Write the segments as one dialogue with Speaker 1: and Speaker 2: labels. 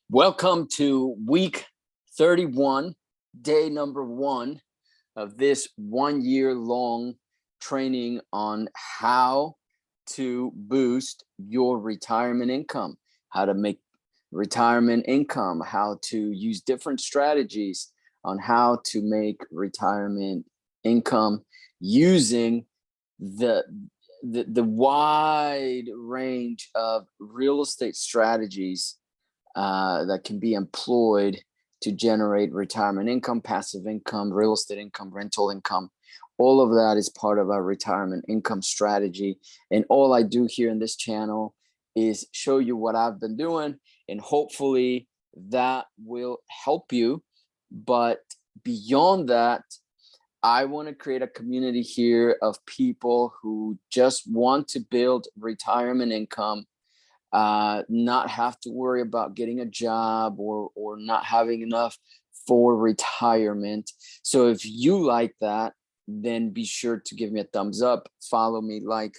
Speaker 1: Welcome to week 31, day number 1 of this 1 year long training on how to boost your retirement income, how to make retirement income, how to use different strategies on how to make retirement income using the the wide range of real estate strategies that can be employed to generate retirement income, passive income, real estate income, rental income. All of that is part of our retirement income strategy. And all I do here in this channel is show you what I've been doing, and hopefully that will help you. But beyond that, I want to create a community here of people who just want to build retirement income, not have to worry about getting a job or not having enough for retirement. So if you like that, then be sure to give me a thumbs up, follow me, like,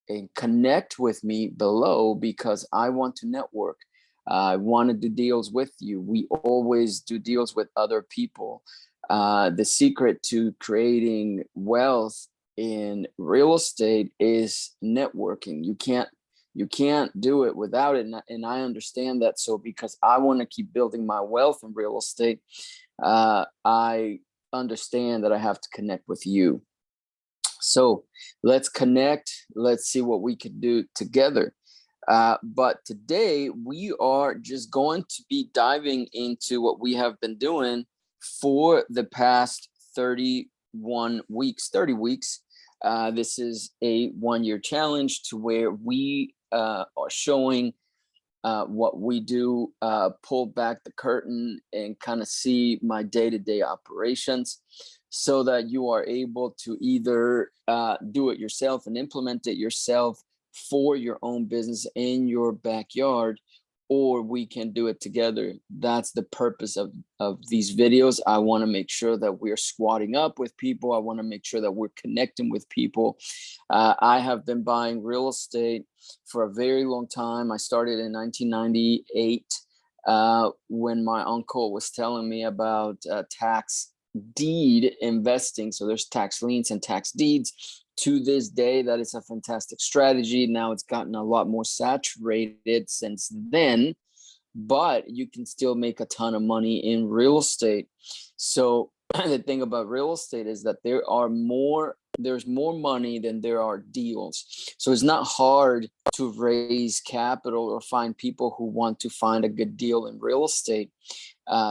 Speaker 1: and connect with me below, because I want to network. I want to do deals with you. We always do deals with other people. The secret to creating wealth in real estate is networking. You can't do it without it, and I understand that. So because I want to keep building my wealth in real estate, I understand that I have to connect with you. So let's connect. Let's see what we can do together. But today we are just going to be diving into what we have been doing for the past 30 weeks. This is a 1 year challenge to where we are showing what we do, pull back the curtain and kind of see my day-to-day operations, so that you are able to either do it yourself and implement it yourself for your own business in your backyard, or we can do it together. That's the purpose of these videos. I want to make sure that we're squatting up with people. I want to make sure that we're connecting with people. I have been buying real estate for a very long time. I started in 1998 when my uncle was telling me about tax deed investing. So there's tax liens and tax deeds. To this day, that is a fantastic strategy. Now it's gotten a lot more saturated since then, but you can still make a ton of money in real estate. So the thing about real estate is that there's more money than there are deals. So it's not hard to raise capital or find people who want to find a good deal in real estate.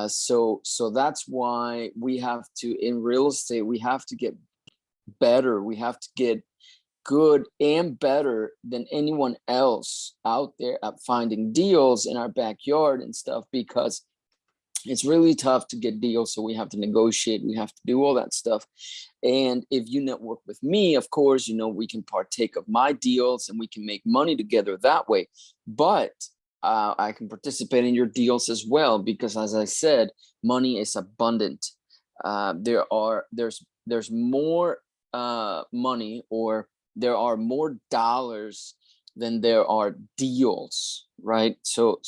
Speaker 1: So that's why we have to, in real estate, we have to get better. We have to get good and better than anyone else out there at finding deals in our backyard and stuff, because it's really tough to get deals. So we have to negotiate, we have to do all that stuff. And if you network with me, of course, we can partake of my deals and we can make money together that way. But I can participate in your deals as well, because as I said, money is abundant. There's more money, or there are more dollars than there are deals, right? So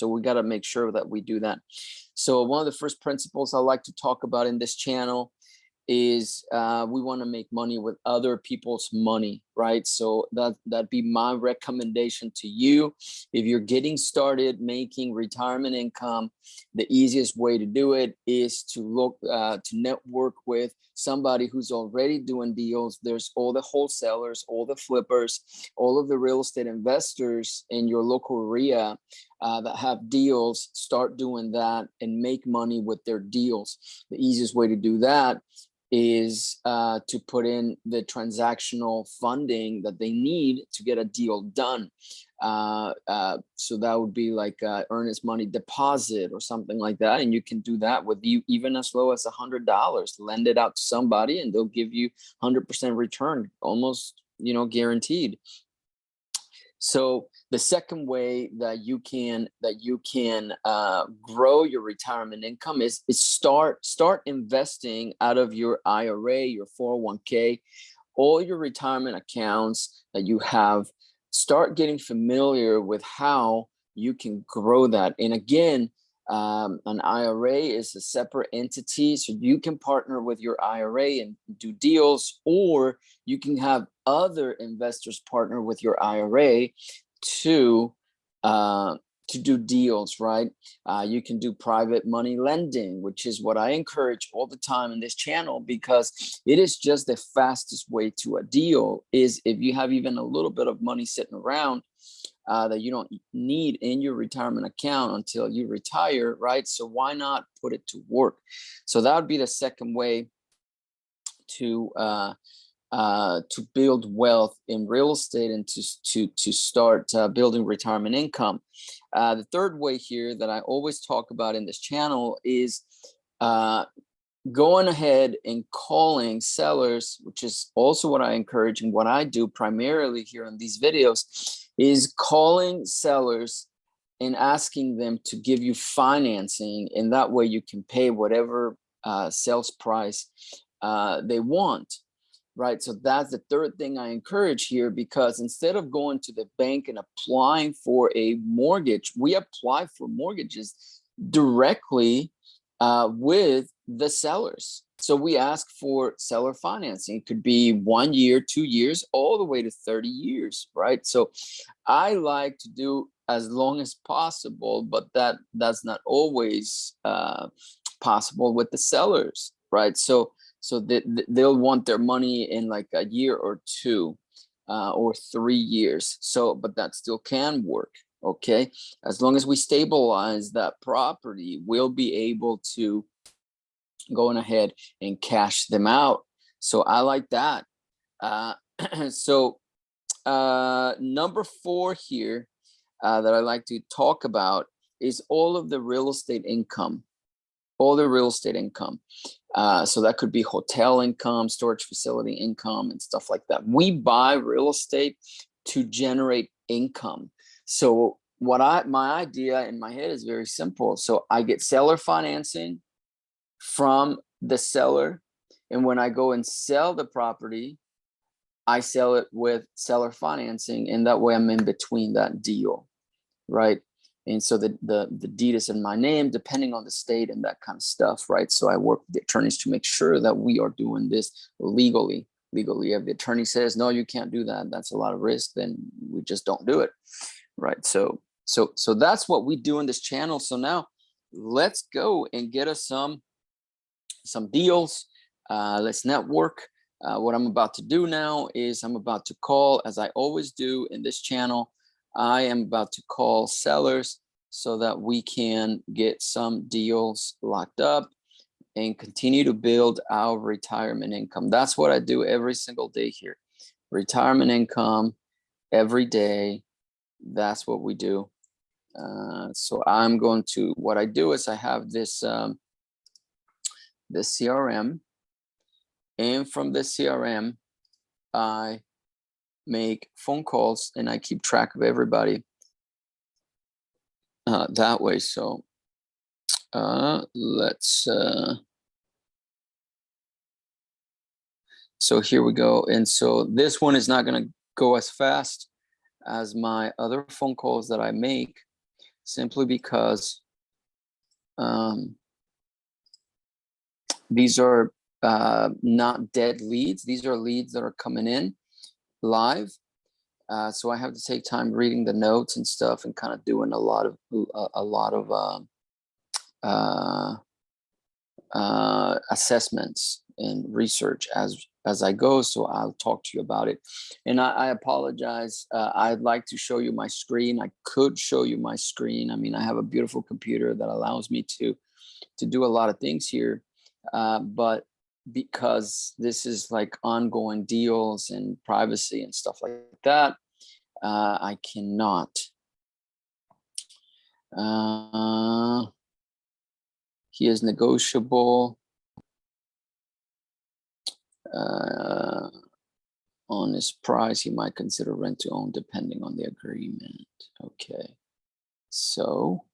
Speaker 1: we got to make sure that we do that. So one of the first principles I like to talk about in this channel is we want to make money with other people's money, right? So that'd be my recommendation to you. If you're getting started making retirement income, the easiest way to do it is to look to network with somebody who's already doing deals. There's all the wholesalers, all the flippers, all of the real estate investors in your local area that have deals. Start doing that and make money with their deals. The easiest way to do that is to put in the transactional funding that they need to get a deal done. So that would be like earnest money deposit or something like that. And you can do that with you even as low as $100. Lend it out to somebody and they'll give you 100% return, almost, guaranteed. So the second way that you can grow your retirement income is start investing out of your IRA, your 401k, all your retirement accounts that you have. Start getting familiar with how you can grow that. And again, an IRA is a separate entity, so you can partner with your IRA and do deals, or you can have other investors partner with your IRA to do deals, right? You can do private money lending, which is what I encourage all the time in this channel, because it is just the fastest way to a deal. Is if you have even a little bit of money sitting around that you don't need in your retirement account until you retire, right? So why not put it to work? So that would be the second way to build wealth in real estate and to start building retirement income. The third way here that I always talk about in this channel is going ahead and calling sellers, which is also what I encourage and what I do primarily here in these videos, is calling sellers and asking them to give you financing, and that way you can pay whatever sales price they want. Right. So that's the third thing I encourage here, because instead of going to the bank and applying for a mortgage, we apply for mortgages directly with the sellers. So we ask for seller financing. It could be 1 year, 2 years, all the way to 30 years. Right. So I like to do as long as possible, but that's not always possible with the sellers. Right. So they'll want their money in like a year or two or 3 years. So, but that still can work. Okay. As long as we stabilize that property, we'll be able to go ahead and cash them out. So I like that. So number 4 here that I like to talk about is all of the real estate income. All the real estate income. So that could be hotel income, storage facility income, and stuff like that. We buy real estate to generate income. So my idea in my head is very simple. So I get seller financing from the seller, and when I go and sell the property, I sell it with seller financing, and that way I'm in between that deal, right? And so the deed is in my name, depending on the state and that kind of stuff, right? So I work with the attorneys to make sure that we are doing this legally. If the attorney says, no, you can't do that, that's a lot of risk, then we just don't do it, right? So that's what we do in this channel. So now let's go and get us some deals. Let's network. What I'm about to do now is I'm about to call, as I always do in this channel, I am about to call sellers so that we can get some deals locked up and continue to build our retirement income. That's what I do every single day here. Retirement income every day. That's what we do. So I'm going to, what I do is I have this, this CRM, and from this CRM, I make phone calls and I keep track of everybody that way. So let's so here we go. And so this one is not going to go as fast as my other phone calls that I make, simply because these are not dead leads. These are leads that are coming in live. So I have to take time reading the notes and stuff, and kind of doing a lot of assessments and research as I go. So I'll talk to you about it. And I apologize. I'd like to show you my screen. I could show you my screen. I mean, I have a beautiful computer that allows me to do a lot of things here, but because this is like ongoing deals and privacy and stuff like that, I cannot. He is negotiable on his price. He might consider rent to own depending on the agreement. Okay, so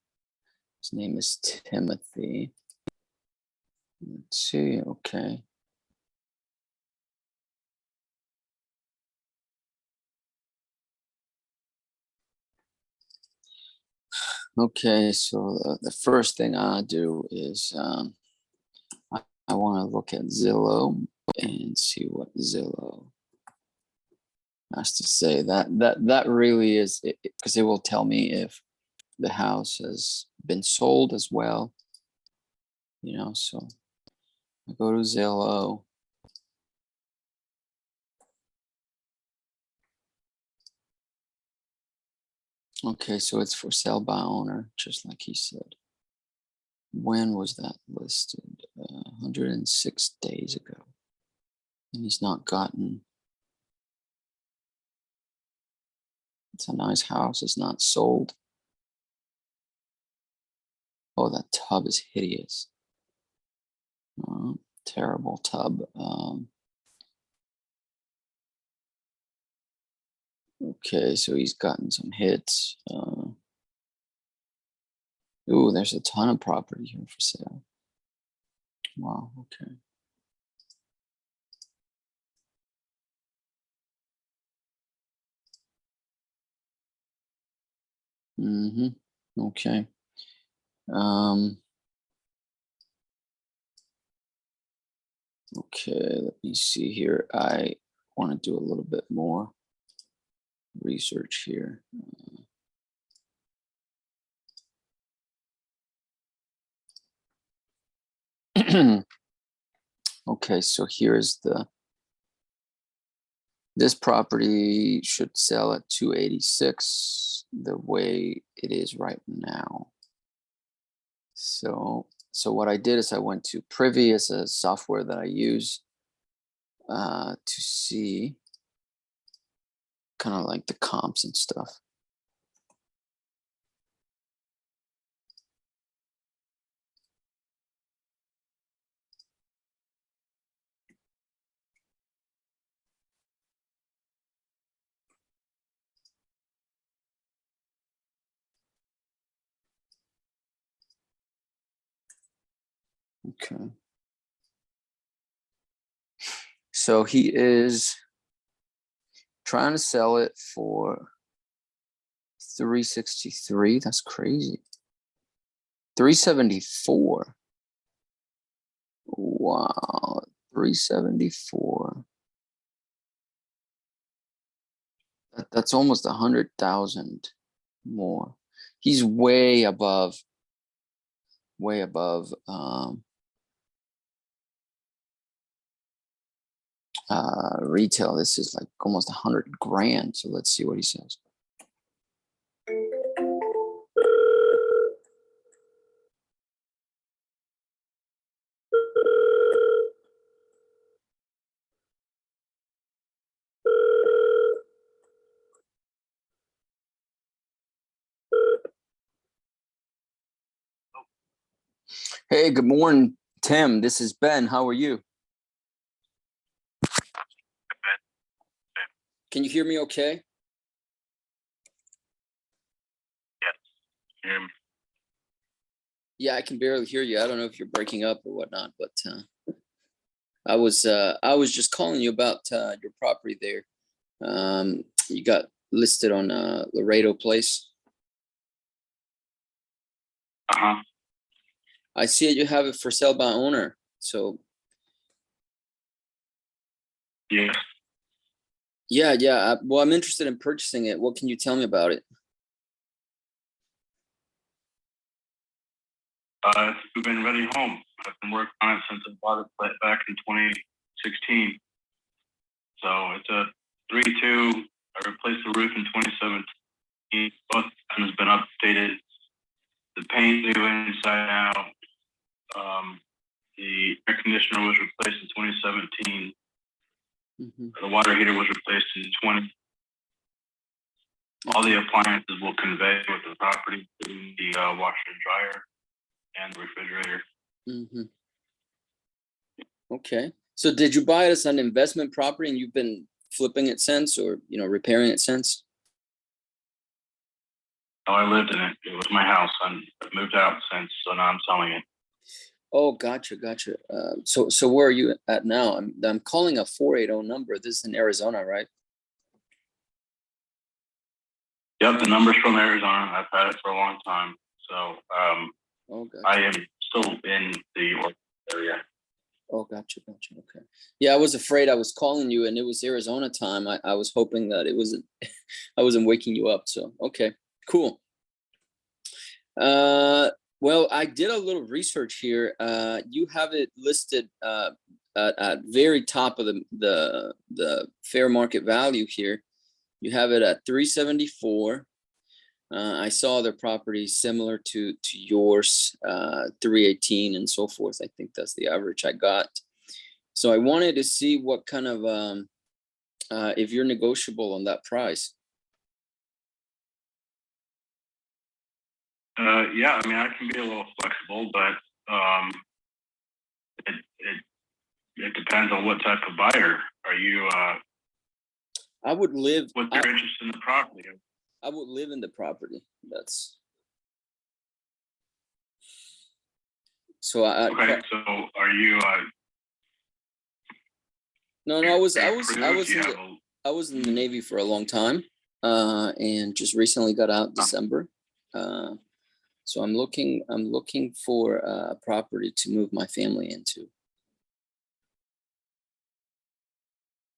Speaker 1: his name is Timothy. Let's see. Okay. Okay, so the first thing I do is I want to look at Zillow and see what Zillow has to say. That really is it, because it will tell me if the house has been sold as well. You know, so I go to Zillow. Okay, so it's for sale by owner, just like he said. When was that listed? 106 days ago. And he's not gotten. It's a nice house. It's not sold. Oh, that tub is hideous. Terrible tub. Okay, so he's gotten some hits. Ooh, there's a ton of property here for sale. Wow, okay. Okay. Okay, let me see here. I want to do a little bit more research here. Okay, so here's this property should sell at 286 the way it is right now. So what I did is I went to Privy as a software that I use to see kind of like the comps and stuff. Okay. So he is trying to sell it for 363. That's crazy. 374. Wow. 374. That's almost 100,000 more. He's way above retail. This is like almost 100 grand. So let's see what he says. Hey, good morning, Tim. This is Ben. How are you? Can you hear me okay?
Speaker 2: Yes.
Speaker 1: Yeah, I can barely hear you. I don't know if you're breaking up or whatnot, but I was just calling you about your property there. You got listed on Laredo Place.
Speaker 2: Uh-huh.
Speaker 1: I see it. You have it for sale by owner. So
Speaker 2: Yes.
Speaker 1: yeah. Well, I'm interested in purchasing it. What can you tell me about it?
Speaker 2: We've been ready home. I've been working on it since I bought it back in 2016. So it's a 3-2. I replaced the roof in 2017. Both has been updated. The paint new inside out. The air conditioner was replaced in 2017. The water heater was replaced in 20. All the appliances will convey with the property, including the washer and dryer and the refrigerator.
Speaker 1: Okay. So did you buy it as an investment property and you've been flipping it since, or repairing it since?
Speaker 2: Oh, I lived in it. It was my house. I've moved out since, so now I'm selling it.
Speaker 1: Oh, gotcha. So where are you at now? I'm calling a 480 number. This is in Arizona, right?
Speaker 2: Yep, the number's from Arizona. I've had it for a long time. So
Speaker 1: Oh, gotcha.
Speaker 2: I am still in the Oregon area.
Speaker 1: Oh, gotcha. Okay. Yeah, I was afraid I was calling you and it was Arizona time. I was hoping that it wasn't, I wasn't waking you up. So, okay, cool. Well, I did a little research here. You have it listed at very top of the fair market value here. You have it at 374. I saw other properties similar to yours, 318 and so forth. I think that's the average I got. So I wanted to see what kind of if you're negotiable on that price.
Speaker 2: Yeah, I mean, I can be a little flexible, but it depends on what type of buyer. Are you?
Speaker 1: I would live.
Speaker 2: What's your interest in the property?
Speaker 1: I would live in the property. That's so.
Speaker 2: Okay, so are you?
Speaker 1: No, I was in the Navy for a long time, and just recently got out December. So I'm looking for a property to move my family into.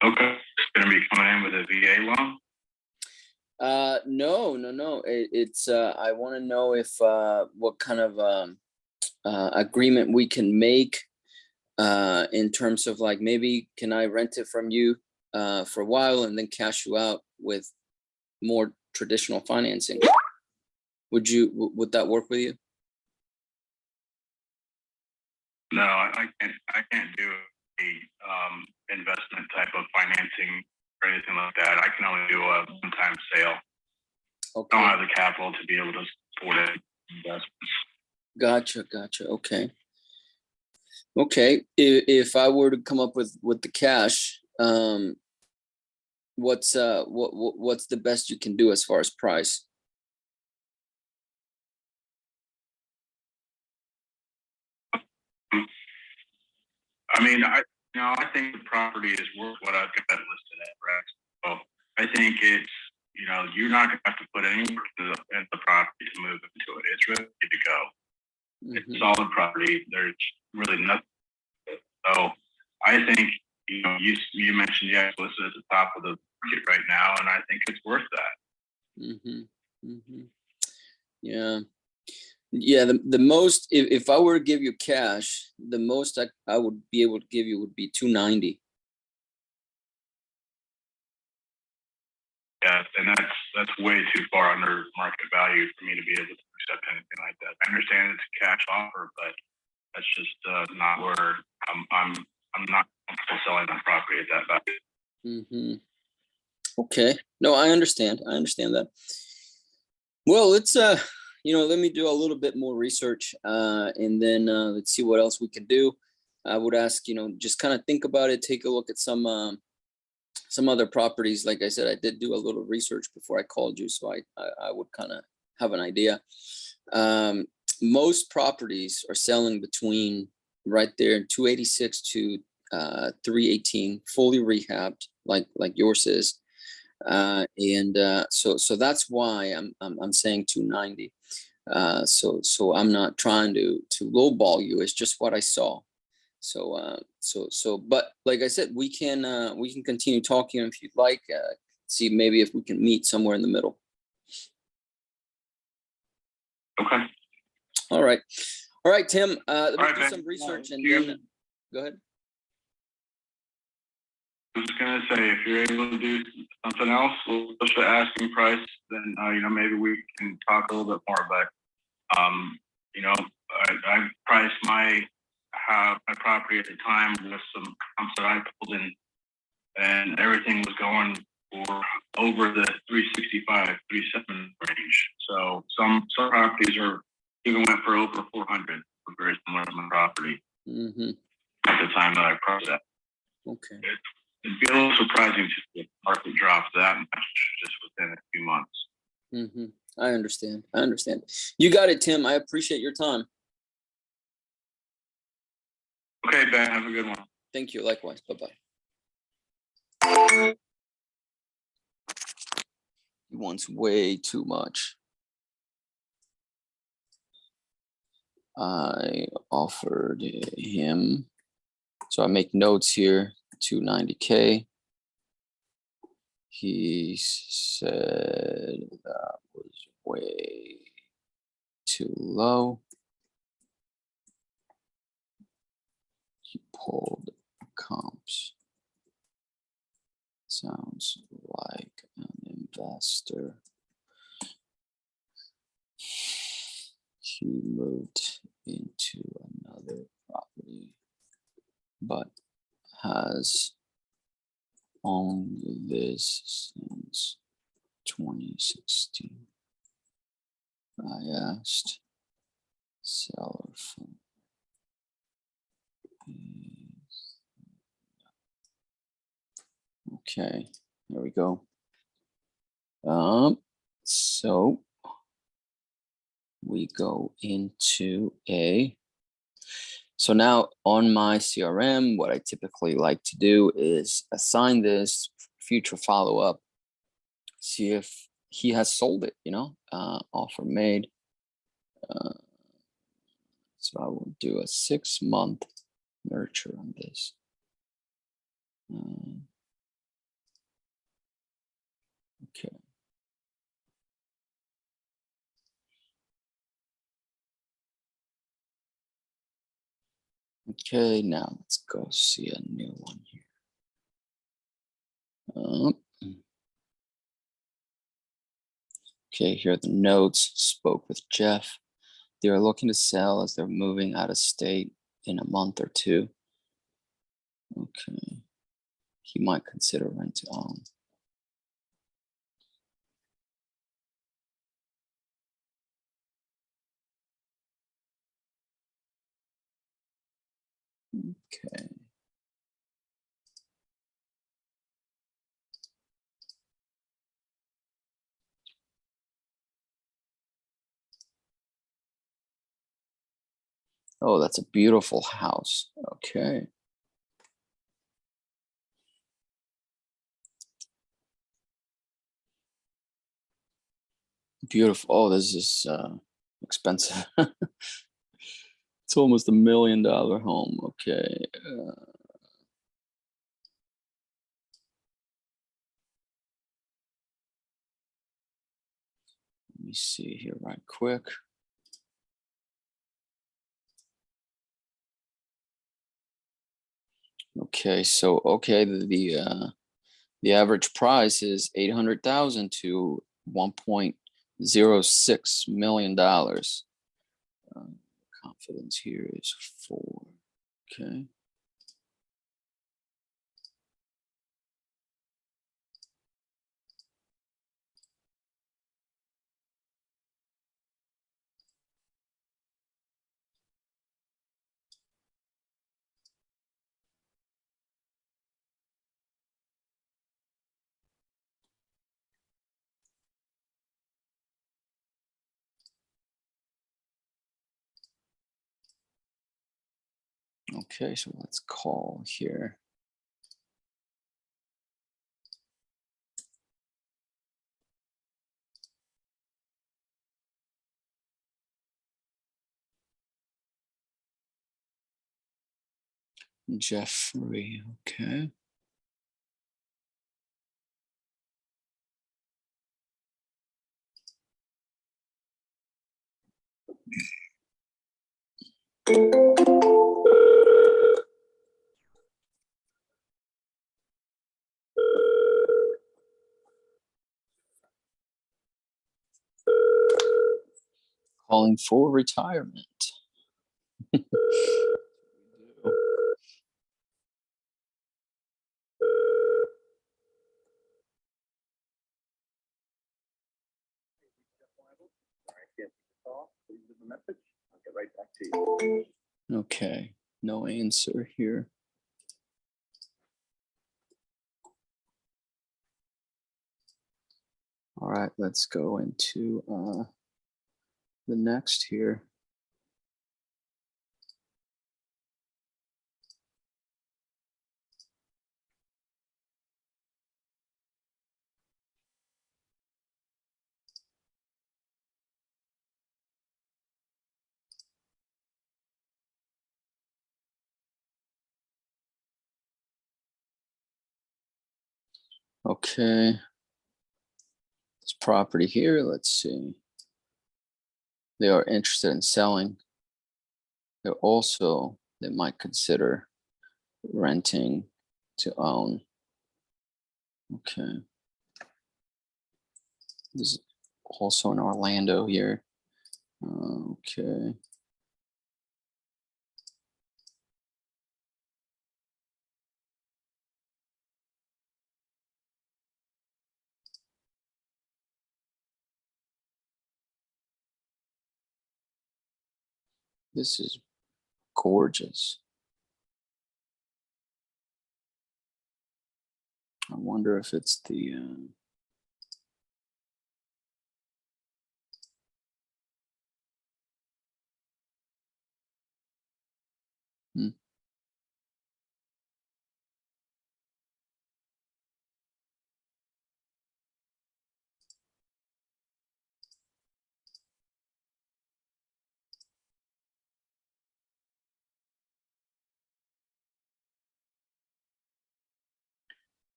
Speaker 2: Okay, it's going to be coming in with a VA loan.
Speaker 1: No. It's I want to know if what kind of agreement we can make in terms of like maybe can I rent it from you for a while and then cash you out with more traditional financing. Would that work with you?
Speaker 2: No, I can't do a investment type of financing or anything like that. I can only do a one-time sale.
Speaker 1: Okay.
Speaker 2: I don't have the capital to be able to support it.
Speaker 1: Gotcha. Okay. If I were to come up with the cash, what's the best you can do as far as price?
Speaker 2: I mean, I think the property is worth what I've got it listed at, right? So I think it's, you're not going to have to put any work into the property to move into it. It's ready to go.
Speaker 1: Mm-hmm.
Speaker 2: It's solid property. There's really nothing. So I think, you mentioned it's listed at the top of the market right now, and I think it's worth that.
Speaker 1: Mm-hmm. Yeah. The most, if I were to give you cash, the most I would be able to give you would be 290.
Speaker 2: Yeah, and that's way too far under market value for me to be able to accept anything like that. I understand it's a cash offer, but that's just not where I'm not comfortable selling my property at that value.
Speaker 1: Mm-hmm. Okay. No, I understand that. Well, let's let me do a little bit more research, and then let's see what else we can do. I would ask, just kind of think about it, take a look at some other properties. Like I said, I did do a little research before I called you, so I would kind of have an idea. Most properties are selling between right there 286 to 318, fully rehabbed, like yours is. So that's why I'm saying 290. So I'm not trying to lowball you. It's just what I saw. But like I said, we can continue talking if you'd like. See maybe if we can meet somewhere in the middle.
Speaker 2: Okay.
Speaker 1: All right, Tim. Let me do
Speaker 2: Ben.
Speaker 1: some research and then go ahead.
Speaker 2: I was going to say, if you're able to do something else, we'll push the asking price. Then maybe we can talk a little bit more. But I priced my property at the time with some comps that I pulled in, and everything was going for over the 365, 37 range. So some properties even went for over 400 for very similar to my property.
Speaker 1: Mm-hmm.
Speaker 2: At the time that I priced that.
Speaker 1: Okay.
Speaker 2: It'd be a little surprising to see the market drop that much just within a few months.
Speaker 1: Mm-hmm. I understand. You got it, Tim. I appreciate your time.
Speaker 2: Okay, Ben. Have a good one.
Speaker 1: Thank you. Likewise. Bye-bye. He wants way too much. I offered him, so I make notes here, 290K. He said that was way too low. He pulled comps. Sounds like an investor. He moved into another property, but has owned this since 2016. I asked seller for okay, there we go. So we go into so now on my CRM, what I typically like to do is assign this future follow-up, see if he has sold it, offer made. So I will do a 6-month nurture on this. Okay. Okay, now let's go see a new one here. Okay, here are the notes. Spoke with Jeff. They are looking to sell as they're moving out of state in a month or two. Okay. He might consider rent to own. Okay. Oh, that's a beautiful house. Okay. Beautiful. Oh, this is expensive. It's almost $1 million home. Okay. Let me see here right quick. Okay, so the average price is 800,000 to $1.06 million. Confidence here is 4. Okay. Okay, so let's call here. Jeffrey, okay. Calling for retirement. Okay, no answer here. All right, let's go into the next here. Okay. This property here, let's see. They are interested in selling. They might consider renting to own. Okay. This is also in Orlando here. Okay. This is gorgeous. I wonder if it's the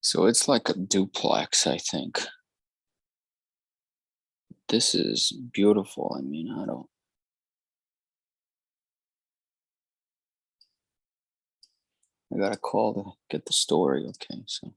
Speaker 1: so it's like a duplex, I think. This is beautiful. I mean, I got a call to get the story. Okay, so.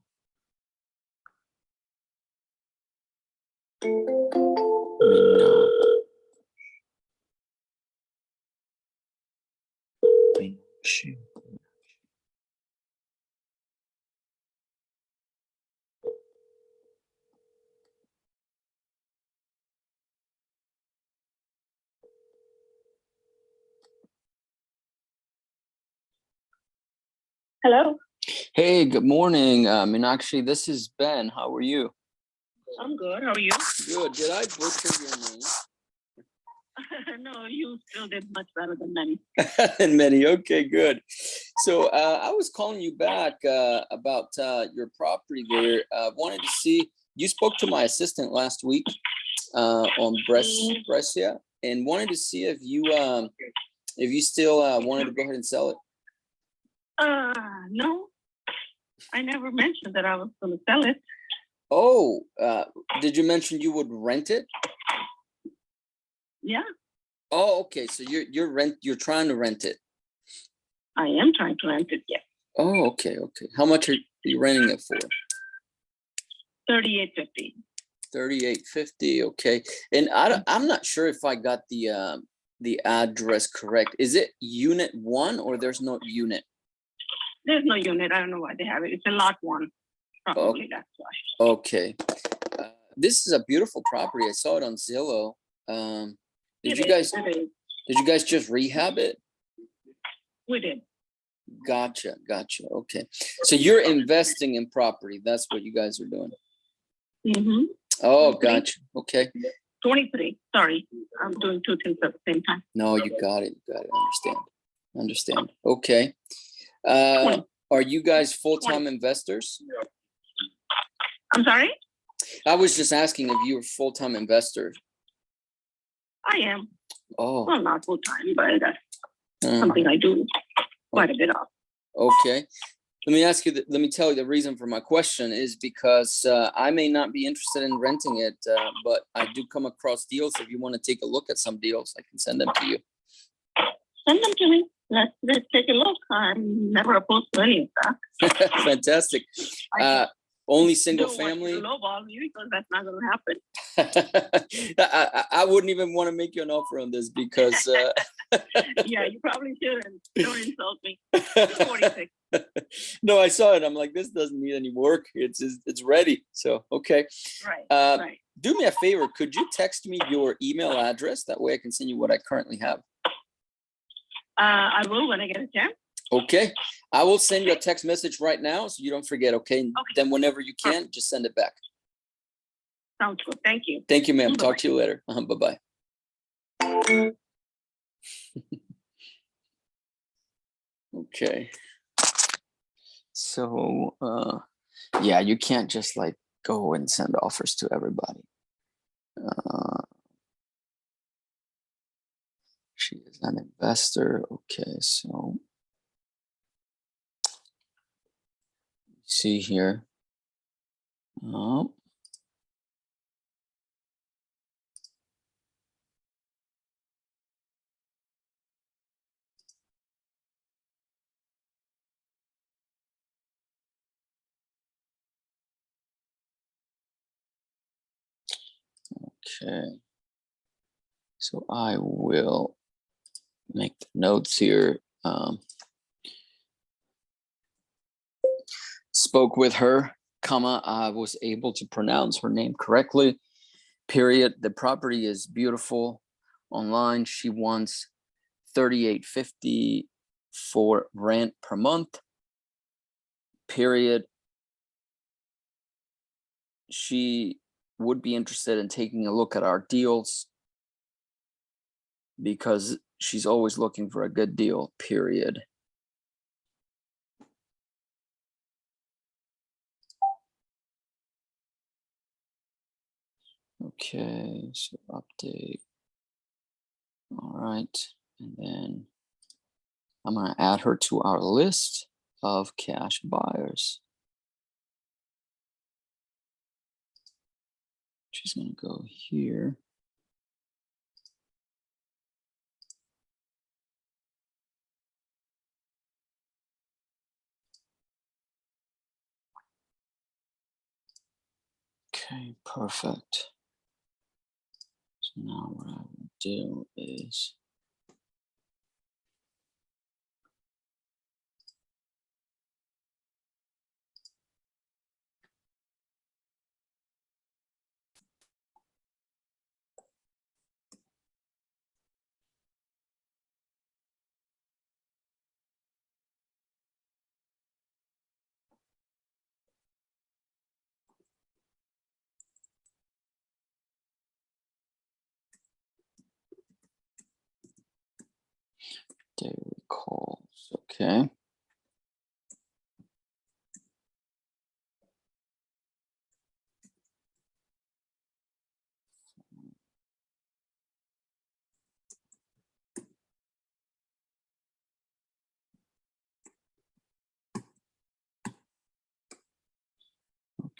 Speaker 3: Hello.
Speaker 1: Hey, good morning, Meenakshi. This is Ben. How are you?
Speaker 3: I'm good. How are you?
Speaker 1: Good. Did I butcher your name?
Speaker 3: No, you still did much better than many.
Speaker 1: And many. Okay, good. So I was calling you back about your property there. Wanted to see, you spoke to my assistant last week on Brescia, and wanted to see if you still wanted to go ahead and sell it.
Speaker 3: No, I never mentioned that I was going to sell it.
Speaker 1: Oh, did you mention you would rent it?
Speaker 3: Yeah,
Speaker 1: Oh, okay. So you're trying to rent it.
Speaker 3: I am trying to rent it. Yes.
Speaker 1: Oh, okay, okay. How much are you renting it for?
Speaker 3: $38.50.
Speaker 1: $38.50. Okay. And I'm not sure if I got the address correct. Is it unit 1 or there's no unit?
Speaker 3: There's no unit. I don't know why they have it. It's a lot 1. Probably that's why.
Speaker 1: Okay. This is a beautiful property. I saw it on Zillow. Did you guys just rehab it?
Speaker 3: We did.
Speaker 1: Gotcha. Okay. So you're investing in property. That's what you guys are doing.
Speaker 3: Mm-hmm.
Speaker 1: Oh, gotcha. Okay.
Speaker 3: 23. Sorry. I'm doing 2 things at the same time.
Speaker 1: No, you got it. Understand. Okay. Are you guys full-time investors?
Speaker 3: I'm sorry?
Speaker 1: I was just asking if you were full-time investors.
Speaker 3: I am.
Speaker 1: Oh.
Speaker 3: Well, not full-time, but that's something I do quite a bit of.
Speaker 1: Okay. Let me tell you the reason for my question is because I may not be interested in renting it, but I do come across deals. If you want to take a look at some deals, I can send them to you.
Speaker 3: Send them to me. Let's take a look. I'm never opposed to any of that.
Speaker 1: Fantastic. Only single family.
Speaker 3: Lowball me because that's not going to happen.
Speaker 1: I wouldn't even want to make you an offer on this because.
Speaker 3: Yeah, you probably shouldn't. Don't insult me. 46.
Speaker 1: No, I saw it. I'm like, this doesn't need any work. It's ready. So okay.
Speaker 3: Right. Right.
Speaker 1: Do me a favor. Could you text me your email address? That way I can send you what I currently have.
Speaker 3: I will when I get a chance.
Speaker 1: Okay. I will send you a text message right now so you don't forget. Okay. And then whenever you can, just send it back.
Speaker 3: Sounds good. Thank you.
Speaker 1: Thank you, ma'am. Talk to you later. Bye-bye. Okay. So, yeah, you can't just like go and send offers to everybody. She is an investor. Okay, so see here. Oh. Okay. So I will make the notes here. Spoke with her, comma, I was able to pronounce her name correctly, period. The property is beautiful. Online, she wants $38.50 for rent per month, period. She would be interested in taking a look at our deals because she's always looking for a good deal, period. Okay, so update. All right, and then I'm going to add her to our list of cash buyers. She's going to go here. Okay, perfect. So now what I will do is daily calls. Okay.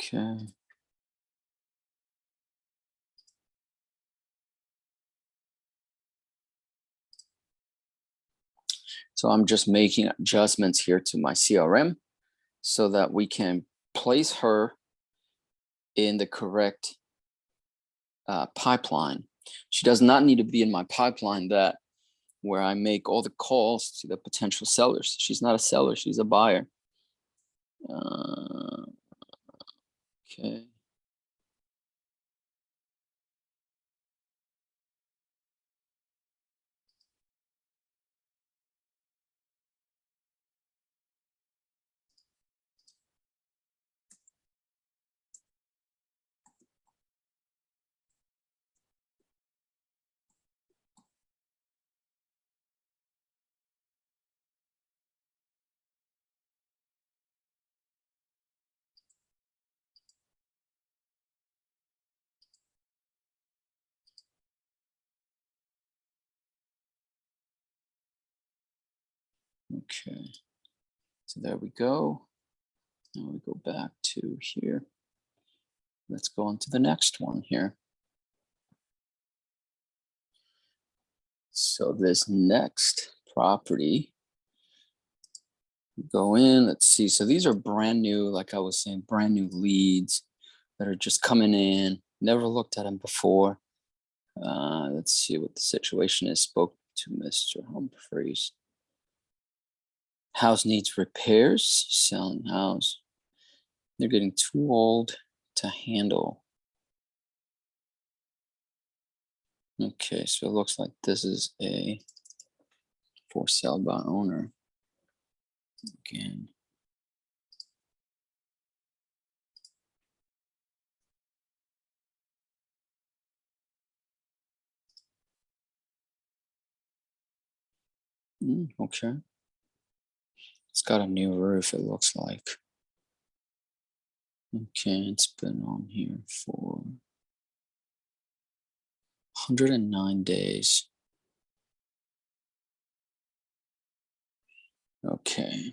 Speaker 1: Okay. So I'm just making adjustments here to my CRM so that we can place her in the correct pipeline. She does not need to be in my pipeline that where I make all the calls to the potential sellers. She's not a seller, she's a buyer. Okay. Okay. So there we go. Now we go back to here. Let's go on to the next one here. So this next property, go in, let's see. So these are brand new, like I was saying, brand new leads that are just coming in. Never looked at them before. Let's see what the situation is. Spoke to Mr. Humphreys. House needs repairs, selling house. They're getting too old to handle. Okay, so it looks like this is a for sale by owner. Again. Okay. It's got a new roof, it looks like. Okay, it's been on here for 109 days. Okay.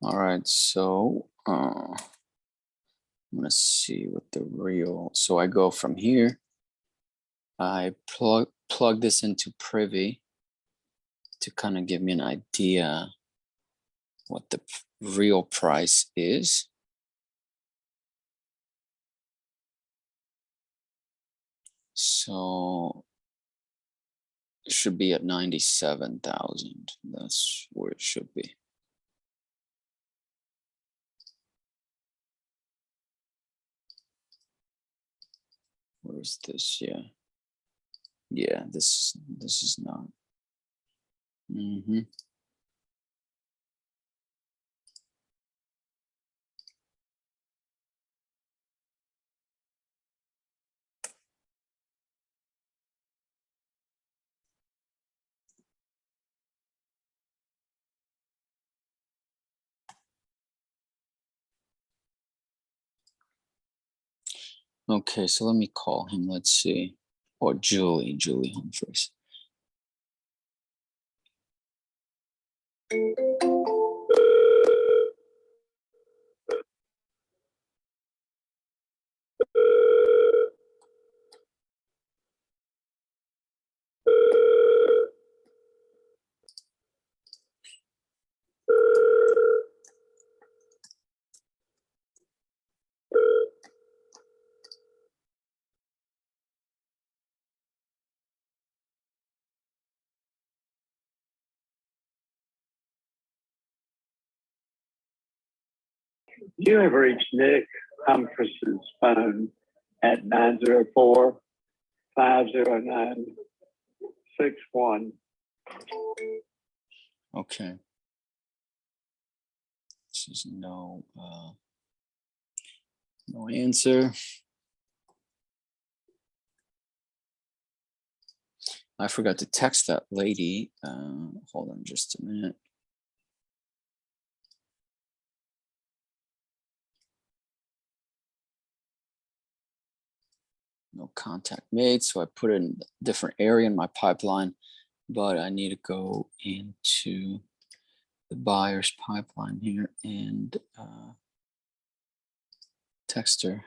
Speaker 1: All right, so I'm gonna see what the real. So I go from here. I plug this into Privy to kind of give me an idea what the real price is. So it should be at 97,000. That's where it should be. Where's this? Yeah. Yeah, this is not. Okay, so let me call him. Let's see. Or Julie Humphreys.
Speaker 4: You have reached Nick Humphreys's phone at 904-509-61.
Speaker 1: Okay. This is no answer. I forgot to text that lady. Hold on just a minute. No contact made, so I put it in a different area in my pipeline, but I need to go into the buyer's pipeline here and text her.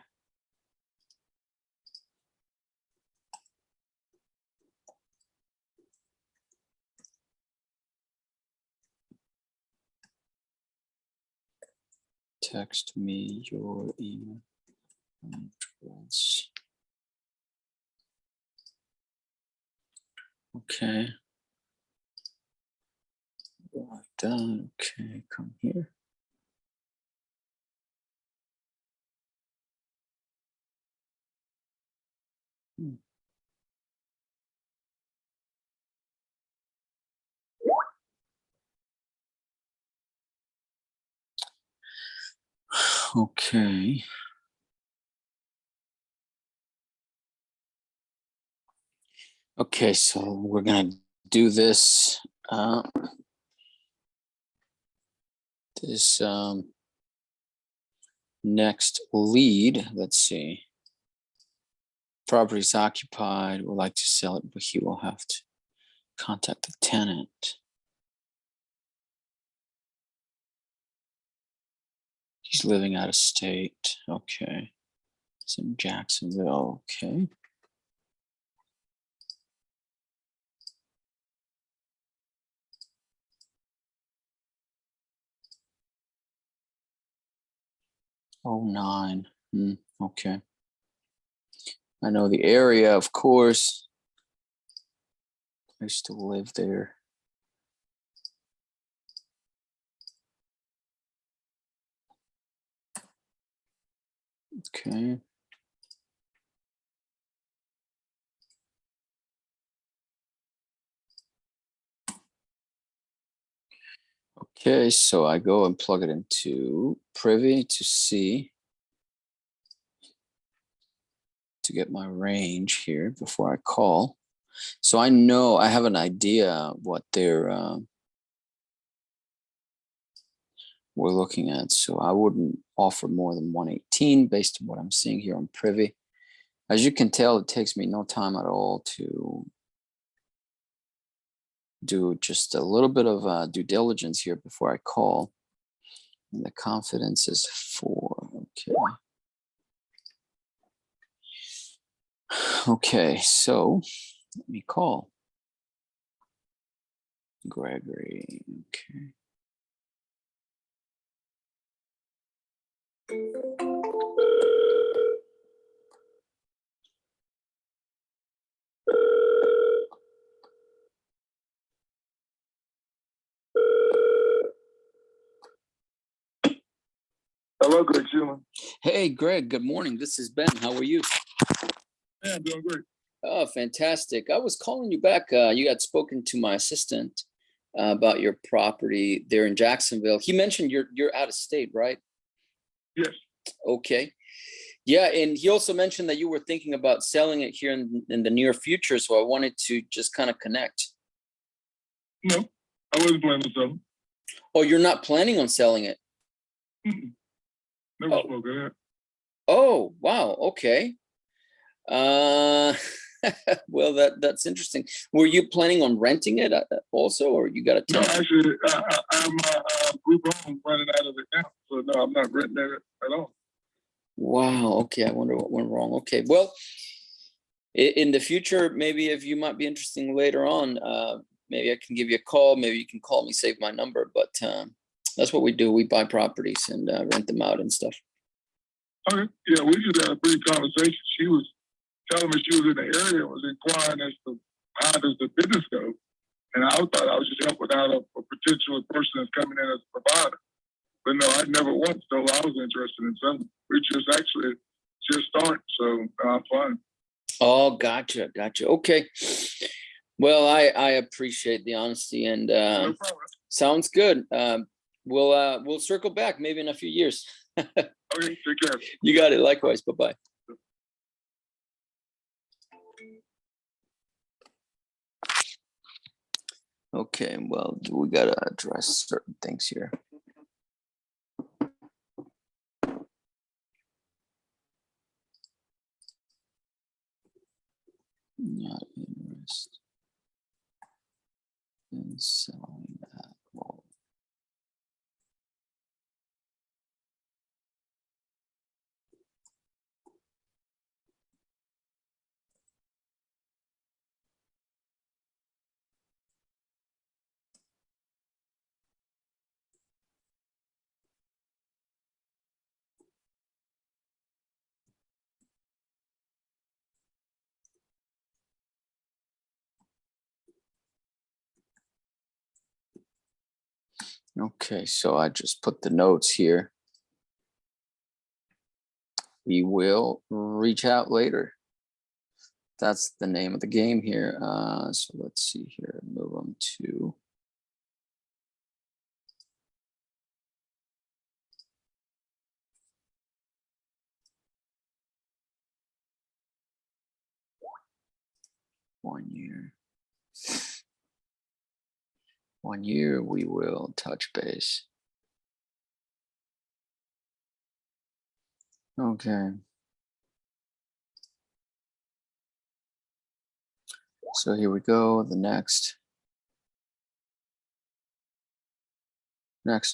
Speaker 1: Text me your email address. Okay. Like that. Okay, come here. Okay. Okay, so we're gonna do this. This next lead. Let's see. Property is occupied. Would like to sell it, but he will have to contact the tenant. He's living out of state. Okay. It's in Jacksonville. Okay. Oh, 9. Okay. I know the area, of course. I used to live there. Okay. Okay, so I go and plug it into Privy to see, to get my range here before I call. So I know I have an idea what we're looking at. So I wouldn't offer more than 118 based on what I'm seeing here on Privy. As you can tell, it takes me no time at all to do just a little bit of due diligence here before I call. And the confidence is 4. Okay. Okay, so let me call Gregory. Okay.
Speaker 5: Hello, Greg Schumann.
Speaker 1: Hey, Greg, good morning. This is Ben. How are you?
Speaker 5: Yeah, I'm doing great.
Speaker 1: Oh, fantastic. I was calling you back. You had spoken to my assistant about your property there in Jacksonville. He mentioned you're out of state, right?
Speaker 5: Yes.
Speaker 1: Okay. Yeah, and he also mentioned that you were thinking about selling it here in the near future. So I wanted to just kind of connect.
Speaker 5: No, I wasn't planning to sell them.
Speaker 1: Oh, you're not planning on selling it?
Speaker 5: Never
Speaker 1: Oh.
Speaker 5: spoke of that.
Speaker 1: Oh, wow. Okay. Uh, well, that's interesting. Were you planning on renting it also, or you got a
Speaker 5: No,
Speaker 1: tenant?
Speaker 5: actually, I have my group home running out of it now. So, no, I'm not renting it at all.
Speaker 1: Wow. Okay. I wonder what went wrong. Okay. Well, in the future, maybe if you might be interested later on, maybe I can give you a call. Maybe you can call me, save my number. But that's what we do. We buy properties and rent them out and stuff.
Speaker 5: Okay. Yeah, we just had a brief conversation. She was telling me she was in the area and was inquiring as to how does the business go. And I thought I was just helping out a potential person that's coming in as a provider. But no, I never once told I was interested in something. We just actually just started, so I'm fine.
Speaker 1: Oh, gotcha. Okay. Well, I appreciate the honesty and
Speaker 5: No problem.
Speaker 1: sounds good. We'll circle back maybe in a few years.
Speaker 5: Okay, take care.
Speaker 1: You got it. Likewise. Bye-bye. Okay, well, we gotta address certain things here. Not interested in selling that. Well, okay, so I just put the notes here. We will reach out later. That's the name of the game here. So let's see here. Move them to. One year. 1 year, we will touch base. Okay. So here we go. The next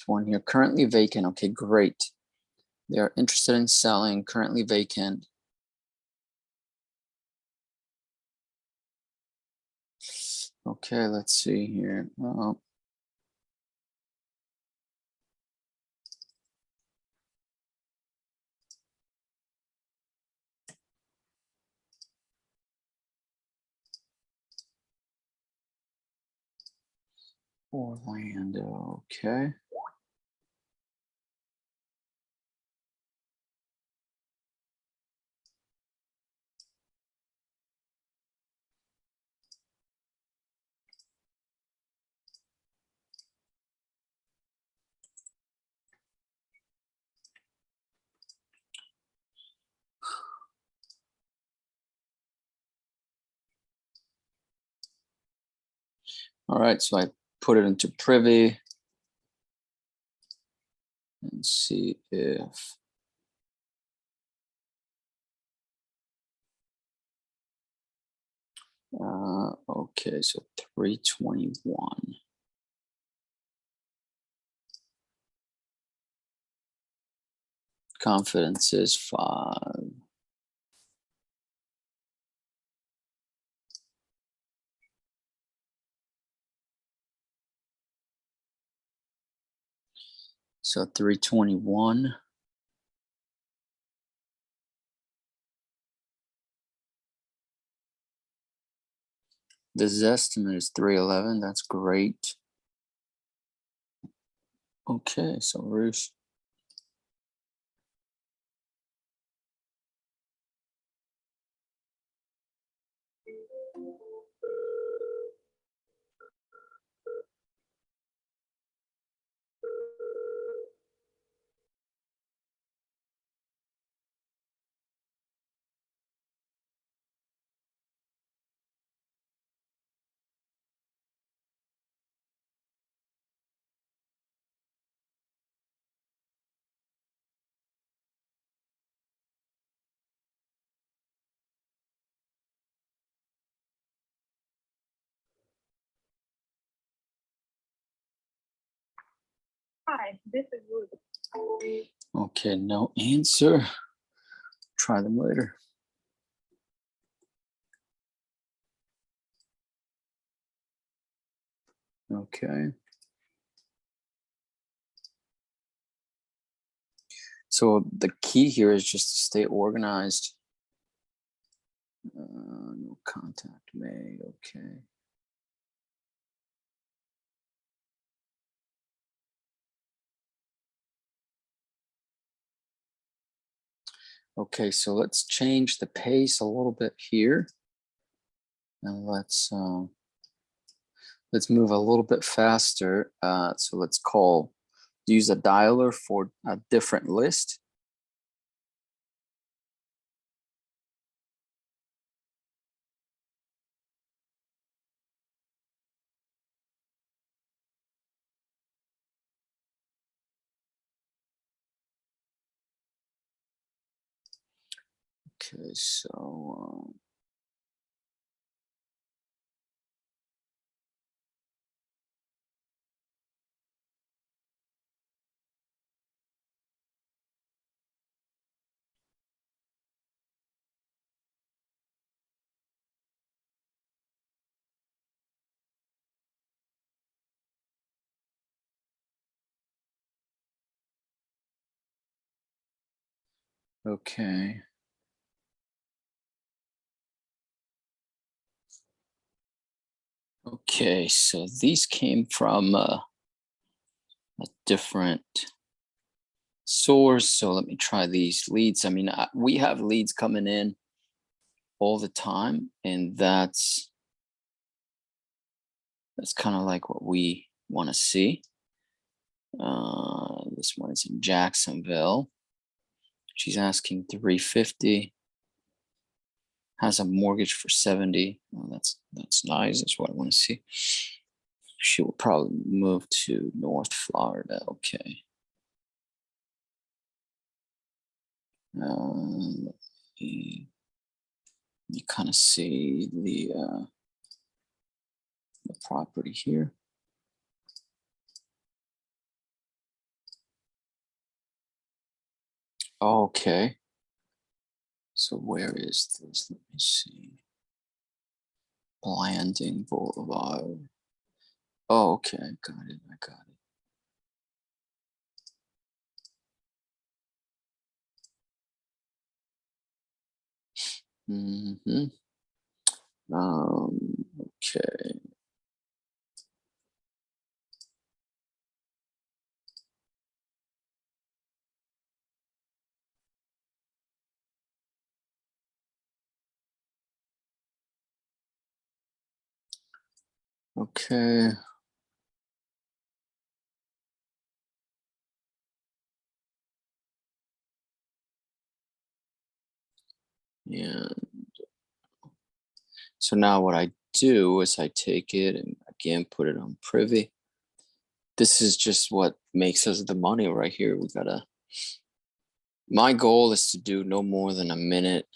Speaker 1: one here. Currently vacant. Okay, great. They're interested in selling. Currently vacant. Okay, let's see here. Orlando. Okay. All right, so I put it into privy and see if okay, so 321. Confidence is 5. So 321. This estimate is 311. That's great. Okay, so Roosh.
Speaker 6: Hi, this is Ruth.
Speaker 1: Okay, no answer. Try them later. Okay. So the key here is just to stay organized. No contact made. Okay. Okay, so let's change the pace a little bit here. And let's move a little bit faster. So let's use a dialer for a different list. Okay, so okay. Okay, so these came from a different source. So let me try these leads. I mean, we have leads coming in all the time, and that's kind of like what we want to see. This one is in Jacksonville. She's asking 350. Has a mortgage for 70. Oh, that's nice. That's what I want to see. She will probably move to North Florida. Okay. You kind of see the property here. Okay. So where is this? Let me see. Blanding Boulevard. Oh, okay. I got it. I got it. Mm-hmm. Okay. Okay. Yeah. So now what I do is I take it and again put it on privy. This is just what makes us the money right here. We gotta. My goal is to do no more than a minute.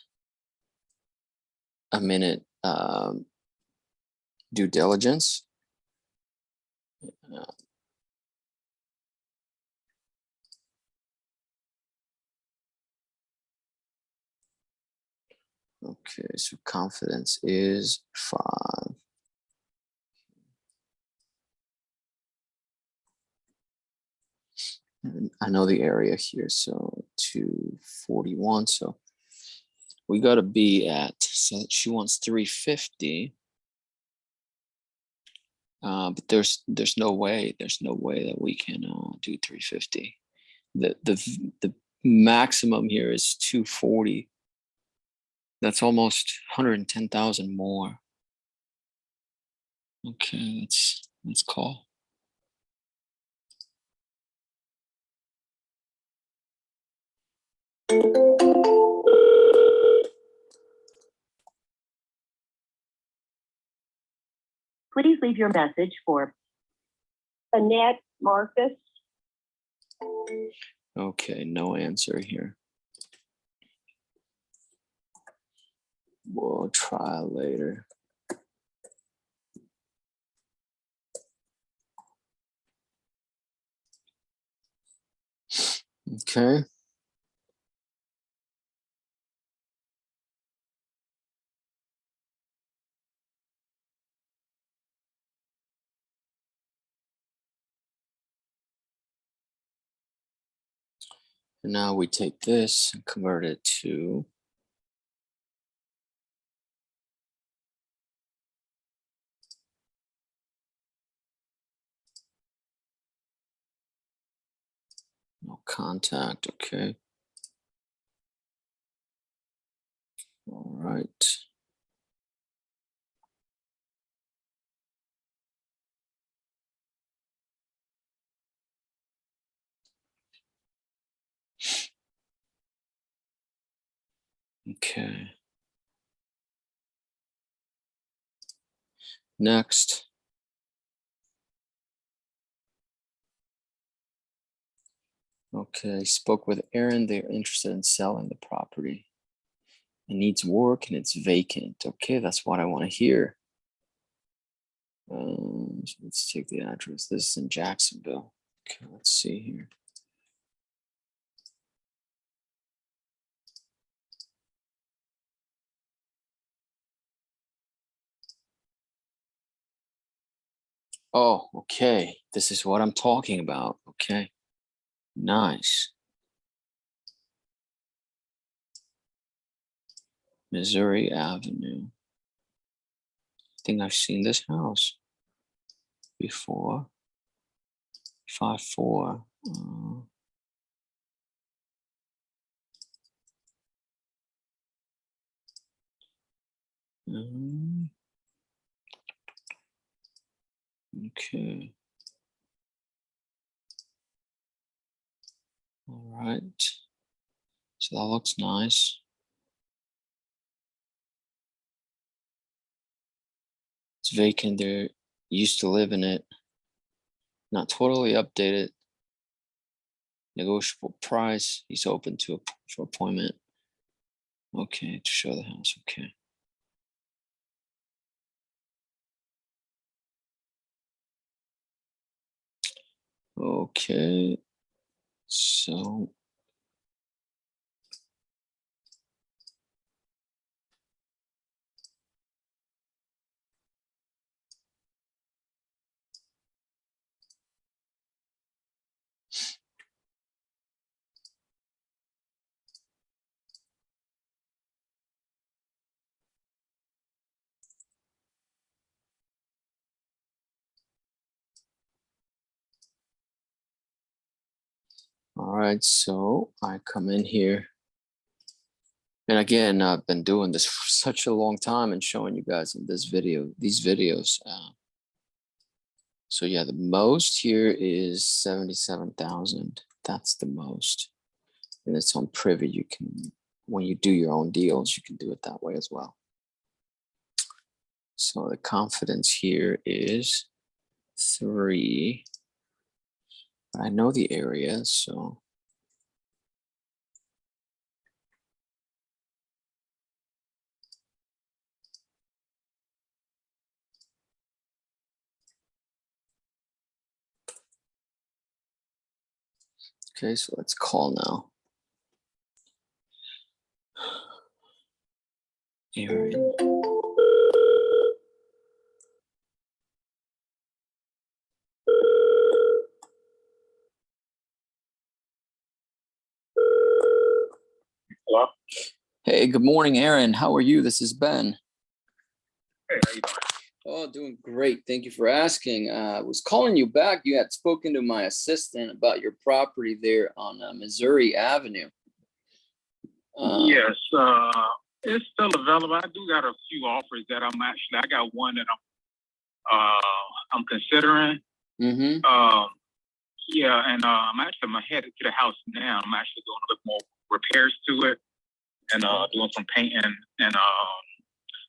Speaker 1: Due diligence. Okay, so confidence is 5. And I know the area here, so 241. So we got to be at, so she wants 350. But there's no way that we can do 350. The maximum here is 240. That's almost 110,000 more. Okay, let's call.
Speaker 7: Please leave your message for Annette Marcus.
Speaker 1: Okay, no answer here. We'll try later. Okay. And now we take this and convert it to no contact. Okay. All right. Okay. Next. Okay, spoke with Aaron. They're interested in selling the property. It needs work and it's vacant. Okay, that's what I want to hear. So let's take the address. This is in Jacksonville. Okay, let's see here. Oh, okay. This is what I'm talking about. Okay, nice. Missouri Avenue. I think I've seen this house before. 5-4. Okay. All right. So that looks nice. It's vacant. They used to live in it. Not totally updated. Negotiable price. He's open to for appointment. Okay, to show the house. Okay. Okay. So all right, so I come in here. And again, I've been doing this for such a long time and showing you guys in these videos. So yeah, the most here is 77,000. That's the most. And it's on Privy. You can, when you do your own deals, you can do it that way as well. So the confidence here is 3. I know the area, so. Okay, so let's call now. Aaron.
Speaker 2: Hello?
Speaker 1: Hey, good morning, Aaron. How are you? This is Ben.
Speaker 2: Hey, how you doing?
Speaker 1: Oh, doing great. Thank you for asking. I was calling you back. You had spoken to my assistant about your property there on Missouri Avenue.
Speaker 2: Yes, it's still available. I do got a few offers that I got one that I'm considering.
Speaker 1: Mm-hmm.
Speaker 2: Yeah, and I'm headed to the house now. I'm actually doing a little more repairs to it and doing some painting. And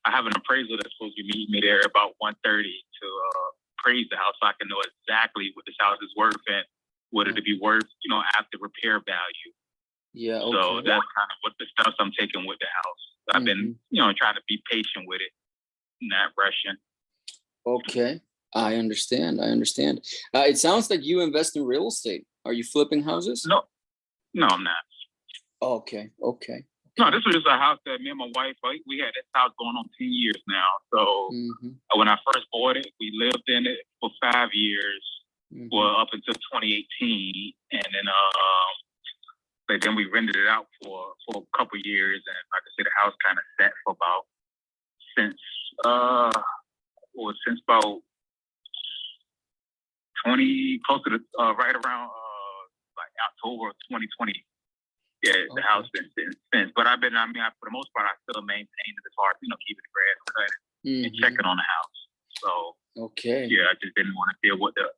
Speaker 2: I have an appraiser that's supposed to be meeting me there about 1:30 to appraise the house so I can know exactly what this house is worth and what it'd be worth, after repair value.
Speaker 1: Yeah. Okay.
Speaker 2: So that's kind of what the stuff I'm taking with the house. I've been, trying to be patient with it, not rushing.
Speaker 1: Okay. I understand. It sounds like you invest in real estate. Are you flipping houses?
Speaker 2: No, I'm not.
Speaker 1: Okay.
Speaker 2: No, this was just a house that me and my wife, we had this house going on 10 years now. So when I first bought it, we lived in it for 5 years, well, up until 2018. And then we rented it out for a couple of years. And like I said, the house kind of sat for since about close to right around like October of 2020. Yeah, the house been since. But for the most part, I still maintain it as far as, keeping the grass cut and checking on the house. So,
Speaker 1: okay.
Speaker 2: Yeah, I just didn't want to deal with the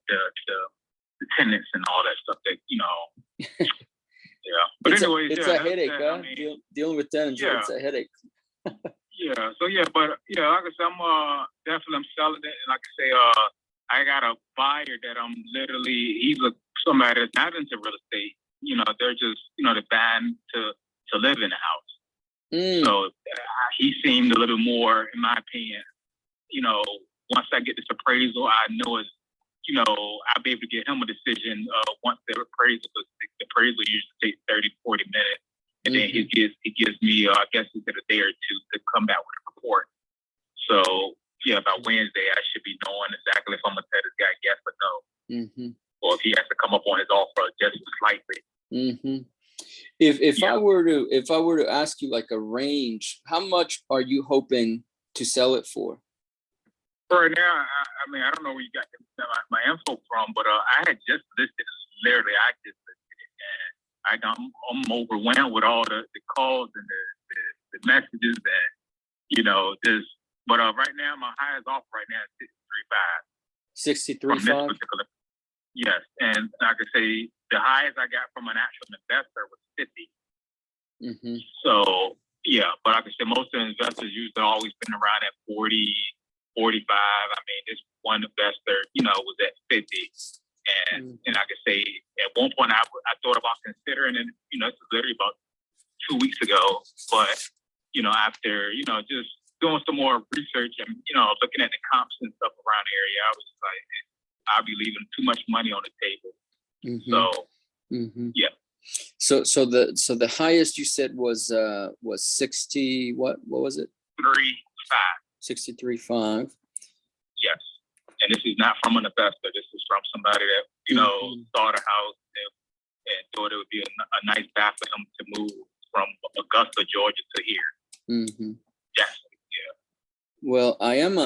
Speaker 2: tenants and all that stuff that, yeah. But anyways,
Speaker 1: it's a headache, huh? Dealing with tenants, it's a headache.
Speaker 2: Yeah. So, like I said, I'm selling it. And like I say, I got a buyer that he's somebody that's not into real estate. They're just, they're buying to live in the house. So he seemed a little more, in my opinion, once I get this appraisal, I know I'll be able to get him a decision once the appraisal usually takes 30 to 40 minutes. And then he gives me, I guess he said a day or two to come back with a report. So, yeah, by Wednesday, I should be knowing exactly if I'm going to tell this guy yes or no. Or if he has to come up on his offer just slightly.
Speaker 1: If I were to ask you like a range, how much are you hoping to sell it for?
Speaker 2: Right now, I don't know where you got my info from, but I had just listed it. Literally, I just listed it, and I'm overwhelmed with all the calls and the messages and But right now, my highest offer right now is 63.5.
Speaker 1: 63.5.
Speaker 2: Yes, and like I say, the highest I got from an actual investor was 50. So yeah, but like I said, most of the investors usually always been around at 40, 45. This one investor, was at 50. And like I say, at one point I thought about considering it, this was literally about 2 weeks ago. But, after, just doing some more research and, looking at the comps and stuff around the area, I was just like, I'll be leaving too much money on the table. So, yeah.
Speaker 1: So the highest you said was 60, what was it? 63.5.
Speaker 2: Yes. And this is not from an investor. This is from somebody that, saw the house and thought it would be a nice path for him to move from Augusta, Georgia to here. Yes. Yeah.
Speaker 1: Well, I am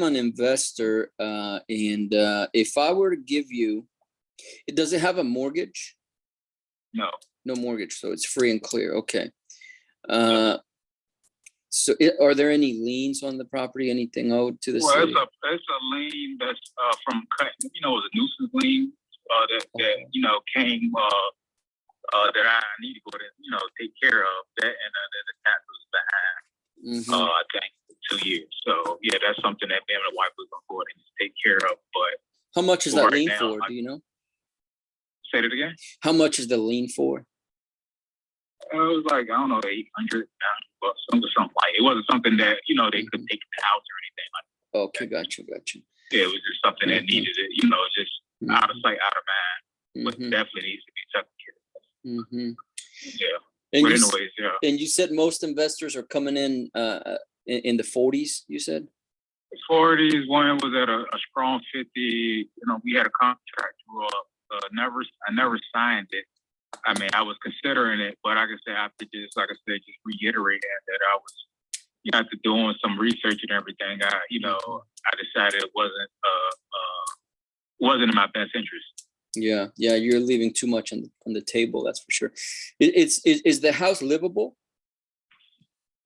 Speaker 1: an investor, and if I were to give you, does it have a mortgage?
Speaker 2: No.
Speaker 1: No mortgage, so it's free and clear. Okay. So are there any liens on the property? Anything owed to the city?
Speaker 2: Well, it's a lien that's from cutting. It was a nuisance lien that came that I need to go to take care of that, and then the tax was behind. I think 2 years. So yeah, that's something that me and my wife was going to go ahead and take care of. But
Speaker 1: how much is that lien for? Do you know?
Speaker 2: Say it again.
Speaker 1: How much is the lien for?
Speaker 2: It was like, I don't know, 800 bucks, something like. It wasn't something that they could take the house or anything like that.
Speaker 1: Okay, gotcha.
Speaker 2: Yeah, it was just something that needed it, just out of sight, out of mind, but definitely needs to be taken care of. Yeah.
Speaker 1: And
Speaker 2: but anyways, yeah.
Speaker 1: And you said most investors are coming in in the 40s, you said?
Speaker 8: 40s. One was at a strong 50. You know, we had a contract draw up. I never signed it. I mean, I was considering it, but like I said, after just just reiterating that I was, after doing some research and everything, I decided it wasn't in my best interest.
Speaker 1: Yeah, you're leaving too much on the table. That's for sure. Is the house livable?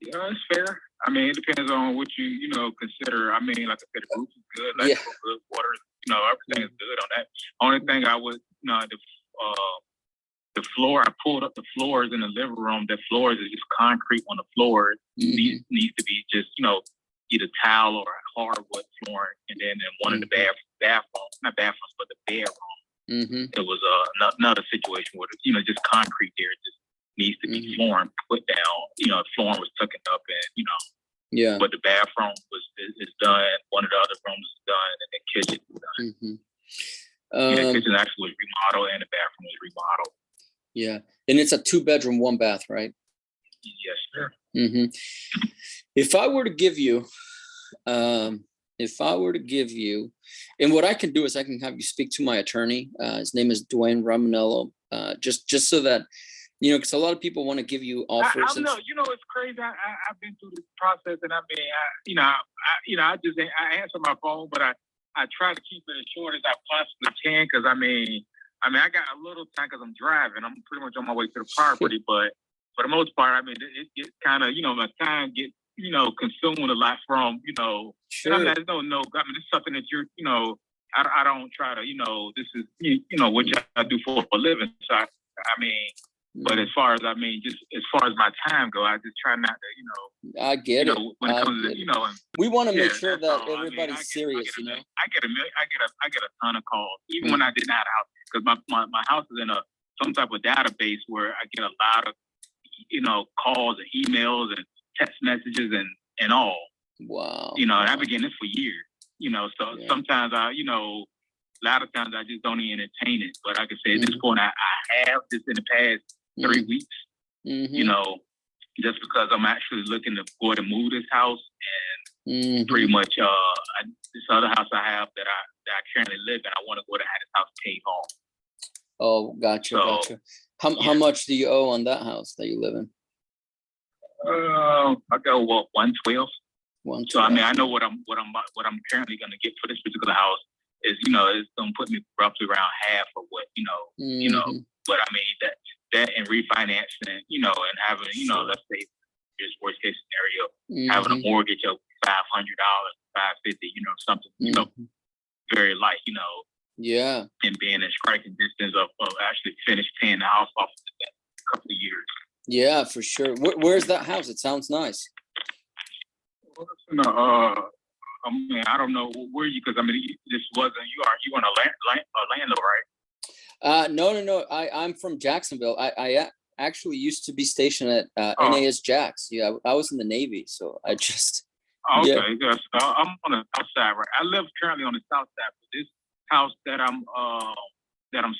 Speaker 8: Yeah, it's fair. I mean, it depends on what you consider. I mean, like I said, the roof is good, electrical good, water, everything is good on that. Only thing I would, the floor, I pulled up the floors in the living room. The floors is just concrete on the floor. Needs to be just, either tile or hardwood flooring. And then in one of the bathrooms, not bathrooms, but the bedroom, it was another situation where, just concrete there. It just needs to be flooring put down. Flooring was tucking up and,
Speaker 1: Yeah.
Speaker 8: But the bathroom is done. One of the other rooms is done, and the kitchen is done. The kitchen actually was remodeled, and the bathroom was remodeled.
Speaker 1: Yeah, and it's a 2-bedroom, 1 bath, right?
Speaker 8: Yes, sir.
Speaker 1: If I were to give you, and what I can do is I can have you speak to my attorney. His name is Dwayne Ramonello. Just so that. Because a lot of people want to give you offers.
Speaker 8: I know, it's crazy. I've been through this process, and I mean, I answer my phone, but I try to keep it as short as I possibly can, because I mean, I got a little time because I'm driving. I'm pretty much on my way to the property, but for the most part, I mean, it kind of, my time gets, consumed a lot from,
Speaker 1: Sure.
Speaker 8: And I mean, it's something that you're, I don't try to, this is, what I do for a living. So I mean. But as far as just as far as my time go, I just try not to,
Speaker 1: I get it.
Speaker 8: When it comes to,
Speaker 1: we want to make sure that everybody's serious.
Speaker 8: I get a ton of calls, even when I didn't have a house, because my house is in some type of database where I get a lot of, calls and emails and text messages and all.
Speaker 1: Wow.
Speaker 8: And I've been getting this for years. So sometimes a lot of times I just don't even entertain it. But like I said, at this point, I have this in the past 3 weeks, just because I'm actually looking to go and move this house, and pretty much this other house I have that I currently live in, I want to go to have this house paid off.
Speaker 1: Oh, gotcha. How much do you owe on that house that you live in?
Speaker 8: I go 112. So I mean, I know what I'm currently going to get for this particular house is it's going to put me roughly around half of what But I mean that and refinancing, and having let's say just worst case scenario, having a mortgage of $500, $550, something very light,
Speaker 1: Yeah.
Speaker 8: and being in striking distance of actually finish paying the house off in a couple of years.
Speaker 1: Yeah, for sure. Where's that house? It sounds nice.
Speaker 8: I mean, I don't know where because I mean, this wasn't you on a landlord, right?
Speaker 1: No. I'm from Jacksonville. I actually used to be stationed at NAS Jax. Yeah, I was in the Navy, so I just.
Speaker 8: Okay, yeah. So I'm on the south side, right? I live currently on the south side, but this house that I'm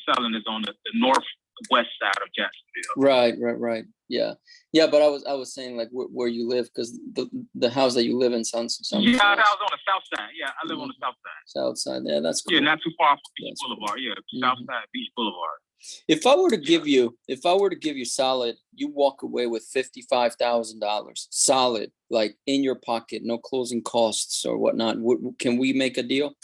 Speaker 8: selling is on the northwest side of Jacksonville.
Speaker 1: Right. Yeah. But I was saying like where you live, because the house that you live in sounds.
Speaker 8: Yeah, I was on the south side. Yeah, I live on the south side.
Speaker 1: South side. Yeah, that's cool.
Speaker 8: Yeah, not too far from Beach Boulevard. Yeah, south side Beach Boulevard.
Speaker 1: If I were to give you solid, you walk away with $55,000 solid, like in your pocket, no closing costs or whatnot. Can we make a deal?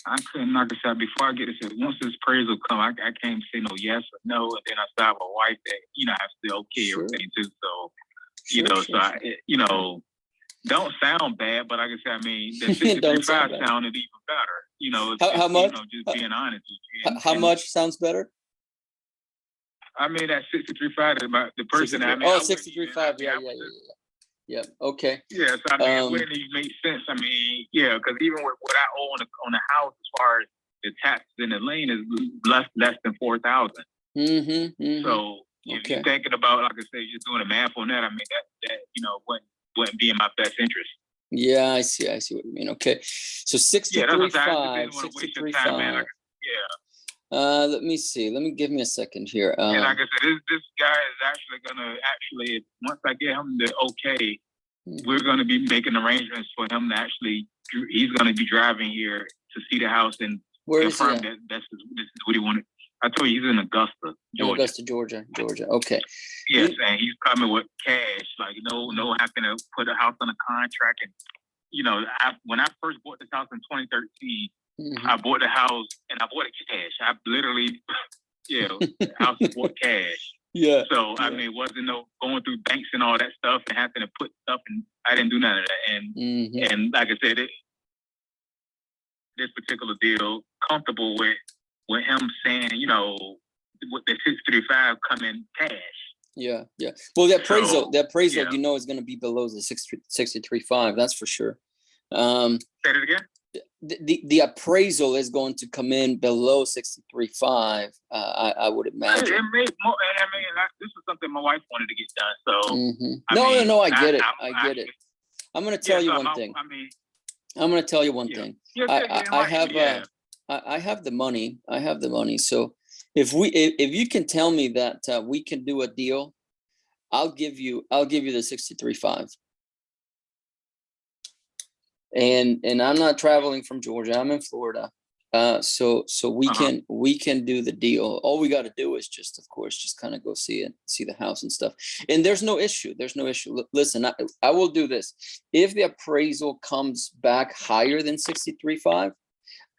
Speaker 8: I couldn't, like I said, before I get this, once this appraisal come, I can't say no yes or no, and then I still have a wife that, I still okay everything too. So, don't sound bad, but like I said, I mean, the 65 sounded even better.
Speaker 1: How much?
Speaker 8: Just being honest.
Speaker 1: How much sounds better?
Speaker 8: I mean, that 63.5 is about the person.
Speaker 1: 63.
Speaker 8: I mean,
Speaker 1: 63.5. Yeah. Okay.
Speaker 8: Yeah. So I mean, it wouldn't even make sense. I mean, yeah, because even with what I owe on the house, as far as the taxes in the lane is less than $4,000. So if you're thinking about, like I said, you're doing the math on that. I mean, that wouldn't be in my best interest.
Speaker 1: Yeah, I see what you mean. Okay, so 63.5. 63.5. Let me see. Give me a second here.
Speaker 8: And like I said, this guy is actually once I get him the okay, we're going to be making arrangements for him to actually. He's going to be driving here to see the house and
Speaker 1: Where is he
Speaker 8: confirm
Speaker 1: at?
Speaker 8: that this is what he wanted. I told you he's in Augusta,
Speaker 1: In
Speaker 8: Georgia.
Speaker 1: Augusta, Georgia. Okay.
Speaker 8: Yes, and he's coming with cash. Like no having to put a house on a contract. And when I first bought this house in 2013, I bought the house and I bought it cash. I literally, house bought cash.
Speaker 1: Yeah.
Speaker 8: So I mean, it wasn't no going through banks and all that stuff and having to put stuff. And I didn't do none of that. And like I said, this particular deal, comfortable with him saying, with the 635 coming cash.
Speaker 1: Yeah. Well, the appraisal,
Speaker 8: yeah.
Speaker 1: is going to be below the 63.5. That's for sure.
Speaker 8: Say it again.
Speaker 1: The appraisal is going to come in below 63.5. I would imagine.
Speaker 8: It made more, and I mean, this is something my wife wanted to get done. So
Speaker 1: No, I get it. I get it. I'm going to tell you one thing. I'm going to tell you one thing. I have the money. So if you can tell me that we can do a deal, I'll give you the 63.5. And I'm not traveling from Georgia. I'm in Florida. So we can do the deal. All we got to do is just kind of go see the house and stuff. And there's no issue. Listen, I will do this. If the appraisal comes back higher than 63.5,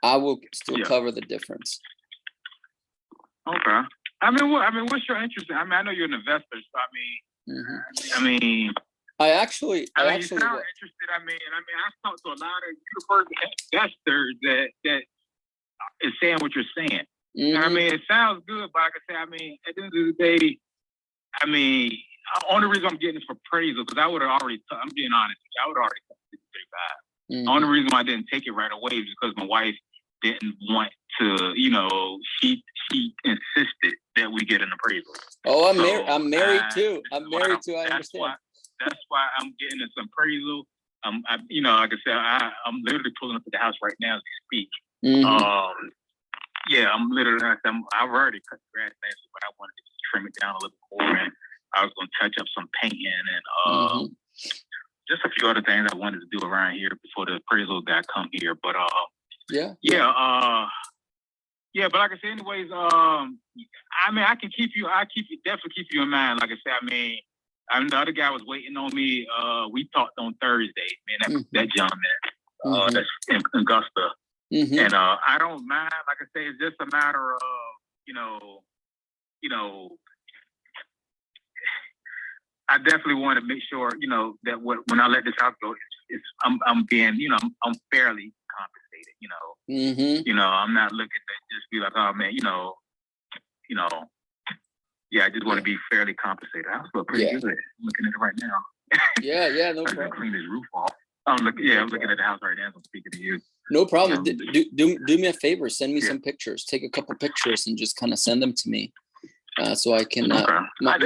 Speaker 1: I will still cover the difference.
Speaker 8: Okay. What's your interest? I know you're an investor, so
Speaker 1: I actually
Speaker 8: you sound interested. I talked to a lot of investors that is saying what you're saying. It sounds good, but like I said, at the end of the day, the only reason I'm getting this for appraisal, because I would have already, I'm being honest with you, I would have already took 65. The only reason why I didn't take it right away is because my wife didn't want to, she insisted that we get an appraisal.
Speaker 1: Oh, I'm married too. I understand.
Speaker 8: That's why I'm getting this appraisal. Like I said, I'm literally pulling up at the house right now as we speak. I'm literally. I've already cut the grass last week, but I wanted to just trim it down a little more, and I was going to touch up some painting and just a few other things I wanted to do around here before the appraisal guy come here. But but like I said, anyways, I can definitely keep you in mind. Like I said, the other guy was waiting on me. We talked on Thursday, man. That gentleman, that's in Augusta, and I don't mind. Like I say, it's just a matter of I definitely want to make sure that when I let this house go, I'm being I'm fairly compensated. I'm not looking to just be like, oh man, I just want to be fairly compensated. I was pretty good. I'm looking at it right now.
Speaker 1: No problem.
Speaker 8: Clean this roof off. I'm looking at the house right now as I'm speaking to you.
Speaker 1: No problem. Do me a favor. Send me some pictures. Take a couple pictures and just kind of send them to me, so I can. I forgot to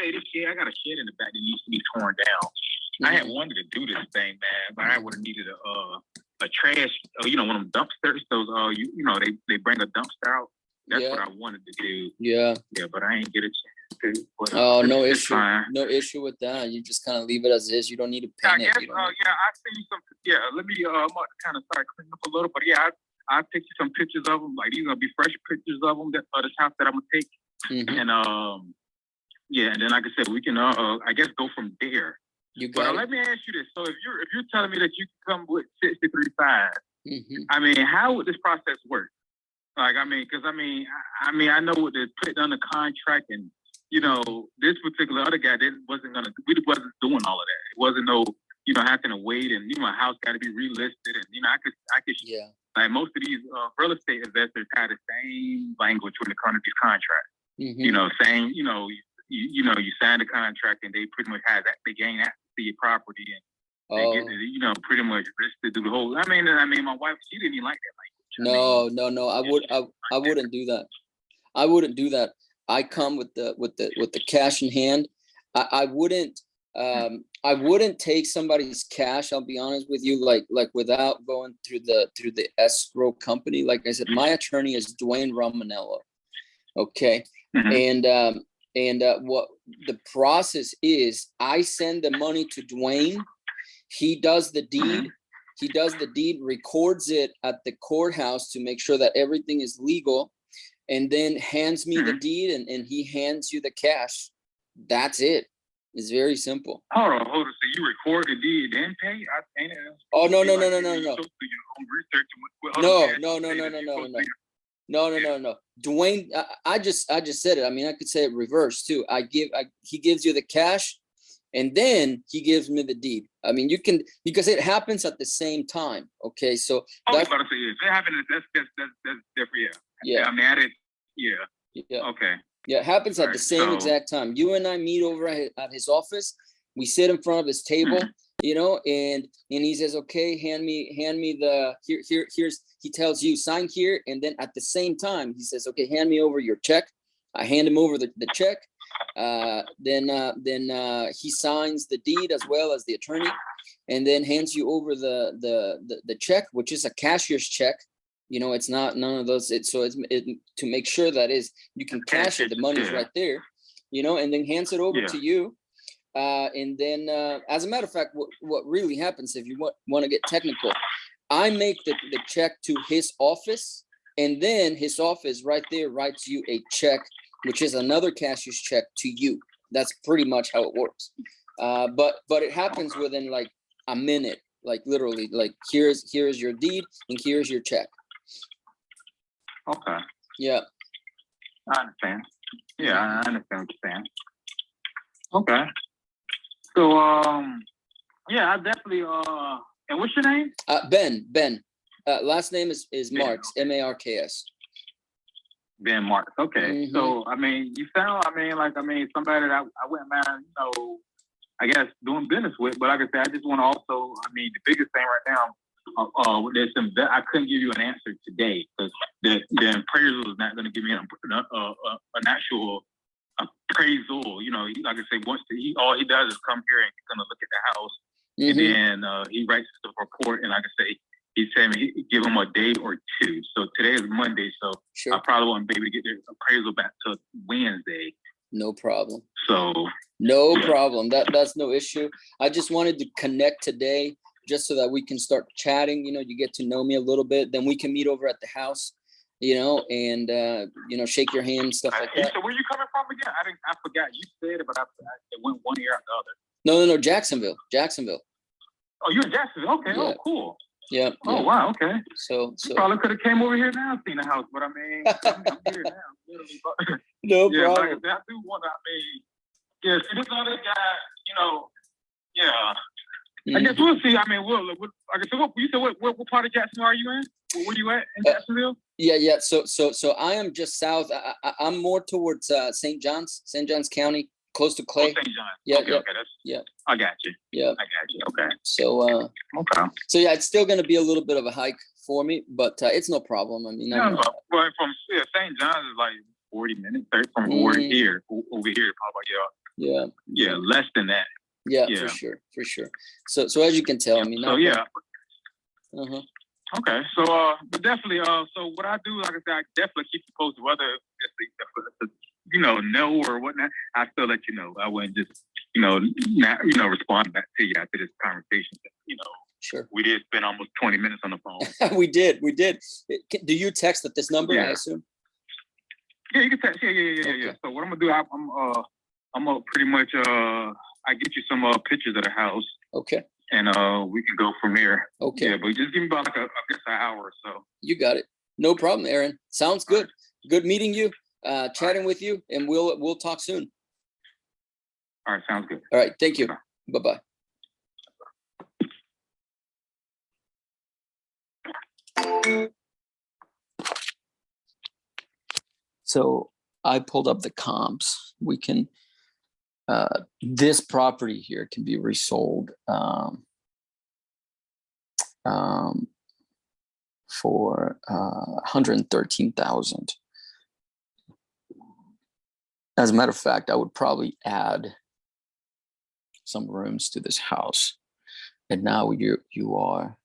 Speaker 1: say this shed. I got a shed in the back that needs to be torn down. I had wanted to do this thing, man, but I would have needed a trash. One of them dumpsters. Those they bring a dumpster out. That's what I wanted to do. Yeah, but I ain't get a chance to. But, no issue. No issue with that. You just kind of leave it as is. You don't need to paint it.
Speaker 8: I seen you some. Let me. I'm going to kind of start cleaning up a little. But I picked you some pictures of them. Like these gonna be fresh pictures of them. That this house that I'm gonna take. And and then like I said, we can I guess go from there. But let me ask you this: so if you're telling me that you can come with 63.5, how would this process work? Like, because I know what they put on the contract, and this particular other guy we wasn't doing all of that. It wasn't no, having to wait, and a house got to be relisted, and I could like most of these real estate investors had the same language when it comes to these contracts. Saying you sign the contract, and they pretty much have that, they gain access to your property, and they get to, pretty much risk to do the whole. My wife, she didn't even like that language.
Speaker 1: No. I wouldn't do that. I wouldn't do that. I come with the cash in hand. I wouldn't take somebody's cash. I'll be honest with you, like without going through the escrow company. Like I said, my attorney is Dwayne Romanello. Okay. And And what the process is, I send the money to Dwayne. He does the deed. He does the deed, records it at the courthouse to make sure that everything is legal, and then hands me the deed, and he hands you the cash. That's it. It's very simple.
Speaker 8: Hold on. So you record the deed then pay?
Speaker 1: Oh, no.
Speaker 8: No.
Speaker 1: No. Dwayne, I just said it. I mean, I could say it reverse too. He gives you the cash, and then he gives me the deed. I mean, you can, because it happens at the same time. Okay, so
Speaker 8: that's about to say, if it happens, that's different. Yeah. I mean, I didn't. Yeah.
Speaker 1: Yeah.
Speaker 8: Okay.
Speaker 1: Yeah, it happens at the same exact time. You and I meet over at his office. We sit in front of his table, you know, and he says, "Okay, hand me the here's." He tells you sign here, and then at the same time he says, "Okay, hand me over your check." I hand him over the check. Then he signs the deed as well as the attorney, and then hands you over the check, which is a cashier's check. You know, it's not none of those. To make sure that you can cash it. The money's right there, you know, and then hands it over to you. And then, as a matter of fact, what really happens, if you want to get technical, I make the check to his office, and then his office right there writes you a check, which is another cashier's check to you. That's pretty much how it works. But it happens within like a minute, like literally, like here's your deed and here's your check.
Speaker 8: Okay.
Speaker 1: Yeah.
Speaker 8: I understand. Yeah, I understand what you're saying. Okay. So, yeah, I definitely, and what's your name?
Speaker 1: Ben. Last name is Marks, Marks.
Speaker 8: Ben Marks. Okay. So, I mean, you sound, somebody that I wouldn't mind, you know, I guess doing business with, but like I said, I just want to also, I mean, the biggest thing right now, I couldn't give you an answer today because the appraisal is not going to give me an actual appraisal. You know, like I say, all he does is come here and he's going to look at the house, and then he writes the report. And like I say, he said he give him a day or two. So today is Monday, so I probably won't be able to get the appraisal back till Wednesday.
Speaker 1: No problem.
Speaker 8: So
Speaker 1: no problem. That's no issue. I just wanted to connect today, just so that we can start chatting. You know, you get to know me a little bit. Then we can meet over at the house, you know, and you know, shake your hand, stuff like that.
Speaker 8: So where you coming from again? I forgot. You said it, but it went one ear out the other.
Speaker 1: No, Jacksonville.
Speaker 8: Oh, you're in Jacksonville. Okay.
Speaker 1: Yeah.
Speaker 8: Oh, cool.
Speaker 1: Yeah.
Speaker 8: Oh, wow. Okay.
Speaker 1: So
Speaker 8: you probably could have came over here now and seen the house, but I mean, I'm here now. Literally.
Speaker 1: No
Speaker 8: yeah,
Speaker 1: problem.
Speaker 8: Like I do want to. I mean, yeah. See, this other guy, you know, yeah. I guess we'll see. I mean, you said what part of Jacksonville are you in? Where you at in Jacksonville?
Speaker 1: Yeah. So I am just south. I'm more towards St. John's County, close to Clay.
Speaker 8: St. John's.
Speaker 1: Yeah.
Speaker 8: Okay. I got you.
Speaker 1: Yeah.
Speaker 8: I got you. Okay.
Speaker 1: So
Speaker 8: okay.
Speaker 1: So yeah, it's still going to be a little bit of a hike for me, but it's no problem. I mean,
Speaker 8: well, from St. John's is like 40 minutes from over here. Over here, probably yeah, less than that.
Speaker 1: Yeah, for sure. So as you can tell, I mean,
Speaker 8: Okay, so but definitely, so what I do, like I said, I definitely keep you posted. Whether no or whatnot, I still let you know. I wouldn't just respond back to you after this conversation.
Speaker 1: Sure.
Speaker 8: We did spend almost 20 minutes on the phone.
Speaker 1: We did. Do you text at this number? I assume.
Speaker 8: Yeah, you can text. Yeah. So what I'm gonna do, I'm gonna pretty much I get you some pictures of the house.
Speaker 1: Okay.
Speaker 8: And we can go from there.
Speaker 1: Okay.
Speaker 8: Yeah, but just give me about I guess an hour or so.
Speaker 1: You got it. No problem, Aaron. Sounds good. Good meeting you, chatting with you, and we'll talk soon.
Speaker 8: All right, sounds good.
Speaker 1: All right, thank you. Bye-bye. So I pulled up the comps. We can, this property here can be resold for $113,000. As a matter of fact, I would probably add some rooms to this house. And now you are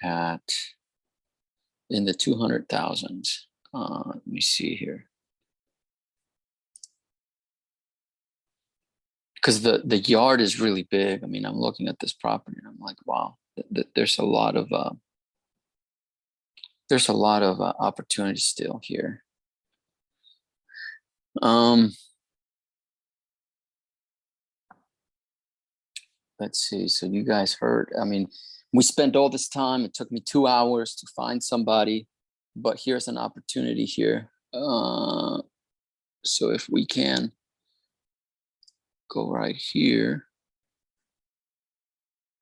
Speaker 1: at in the 200,000s. Let me see here. Because the yard is really big. I mean, I'm looking at this property and I'm like, wow, there's a lot of opportunity still here. Let's see. So you guys heard, I mean, we spent all this time. It took me 2 hours to find somebody, but here's an opportunity here. So if we can go right here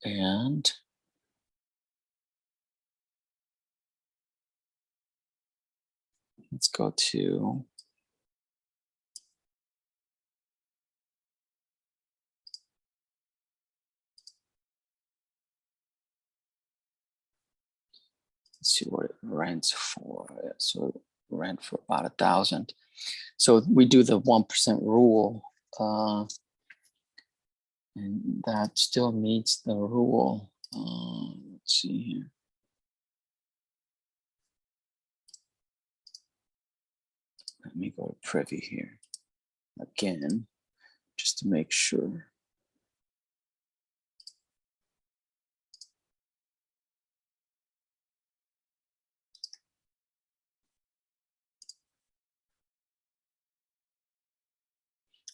Speaker 1: and let's go to let's see what it rents for. So rent for about 1,000. So we do the 1% rule, and that still meets the rule. Let's see here. Let me go to privy here again, just to make sure.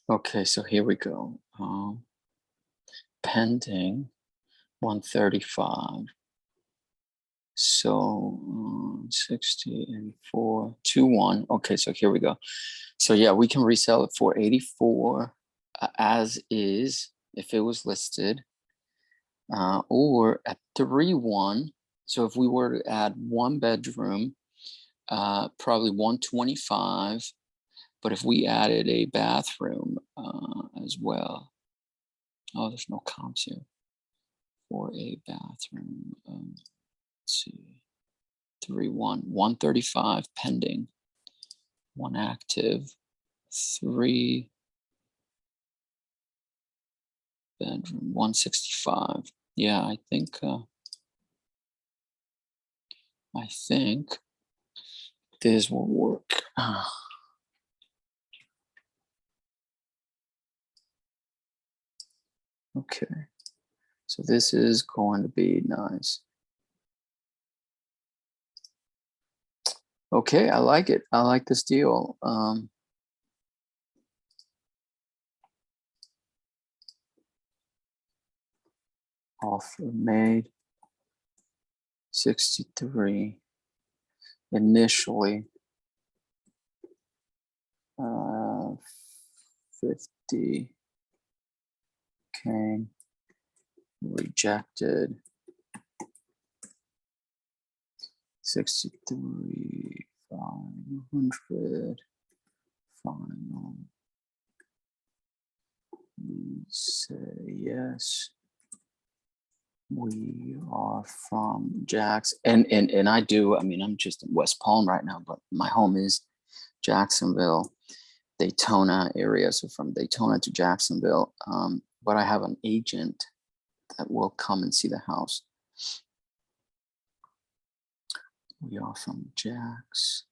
Speaker 1: Okay, so here we go. Pending 135. So 60 and 421. Okay, so here we go. So yeah, we can resell it for 84 as is if it was listed, or at 3.1. So if we were to add 1 bedroom, probably 125. But if we added a bathroom as well, oh, there's no comps here for a bathroom. Let's see, 3.1, 135 pending, 1 active, 3 bedroom, 165. Yeah, I think this will work. Okay, so this is going to be nice. Okay, I like it. I like this deal. Offer made 63 initially, 50 came rejected, 63 500 final. We say yes. We are from Jax, and I do. I mean, I'm just in West Palm right now, but my home is Jacksonville, Daytona area. So from Daytona to Jacksonville. But I have an agent that will come and see the house. We are from Jax.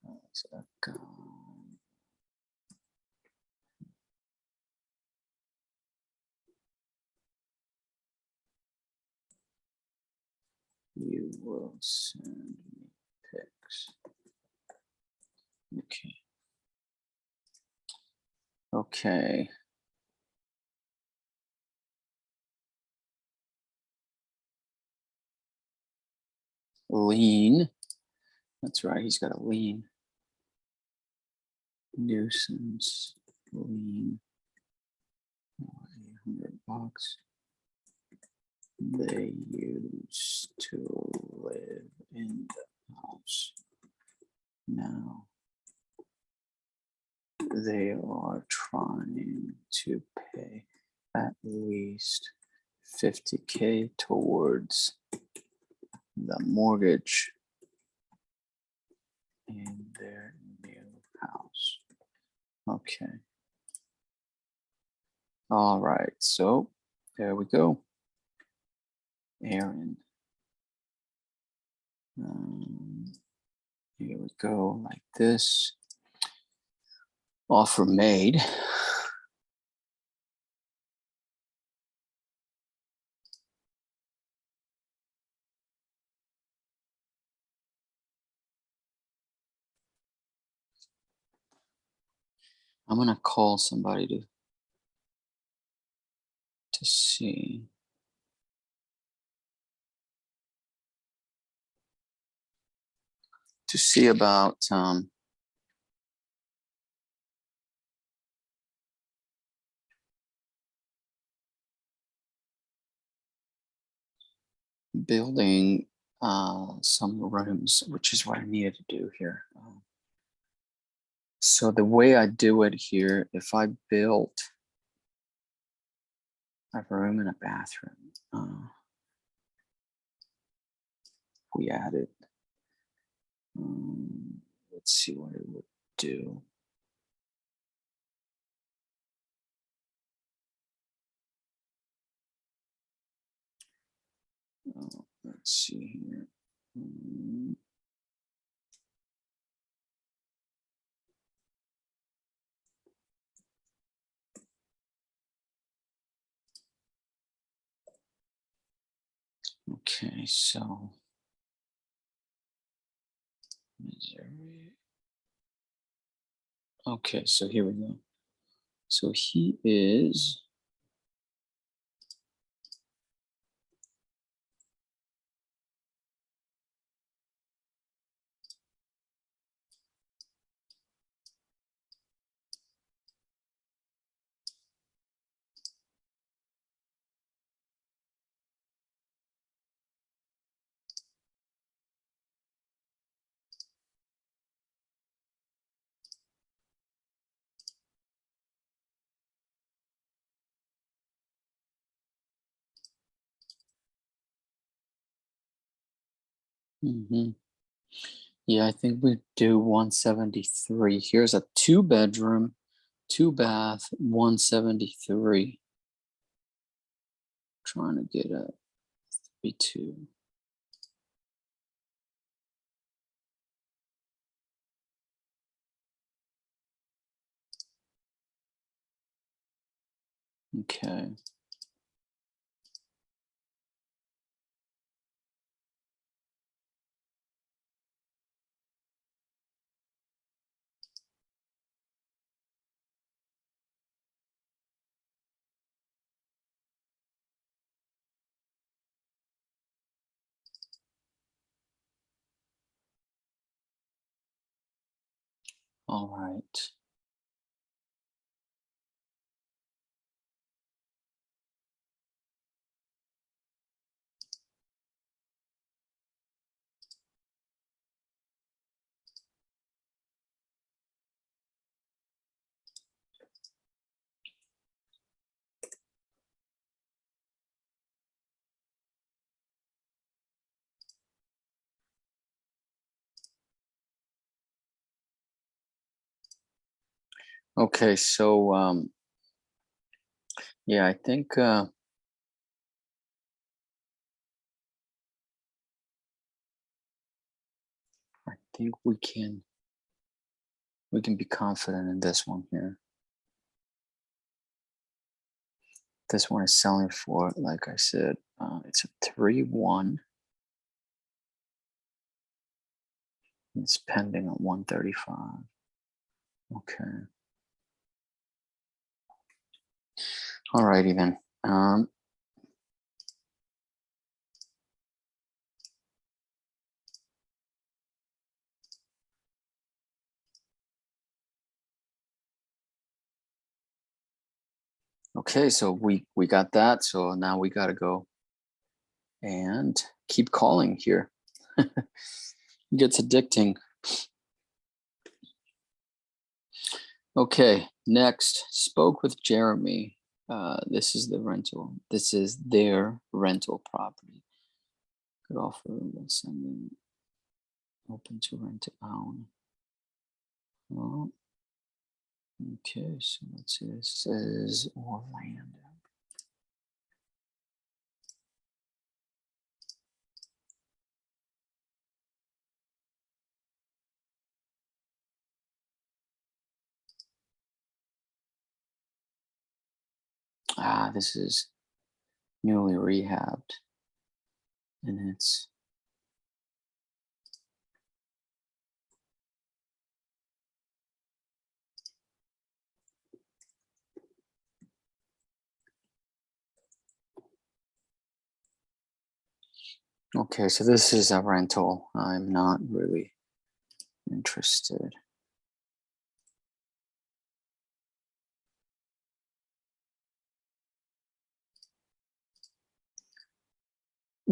Speaker 1: That's a guy. You will send me pics. Okay. Okay. Lien. That's right. He's got a lien. Nuisance lien. $800. They used to live in the house. Now they are trying to pay at least 50K towards the mortgage in their new house. Okay. All right. So There we go. Aaron. Here we go, like this. Offer made. I'm gonna call somebody to see. To see about building some rooms, which is what I needed to do here. So the way I do it here, if I built a room and a bathroom, we added, let's see what it would do. Let's see here. Okay, so Missouri. Okay, so here we go. So he is yeah, I think we do 173. Here's a 2-bedroom, 2-bath, 173. Trying to get a 32. Okay. All right. Okay, so yeah, I think we can be confident in this one here. This one is selling for, like I said, it's a 3-1. It's pending at 135. Okay. All righty then. Okay, so we got that. So now we got to go and keep calling here. It gets addicting. Okay, next, spoke with Jeremy. This is the rental. This is their rental property. Could offer sending open to rent to own. Well, okay, so let's see. This says Orlando. This is newly rehabbed, and it's okay. So this is a rental. I'm not really interested.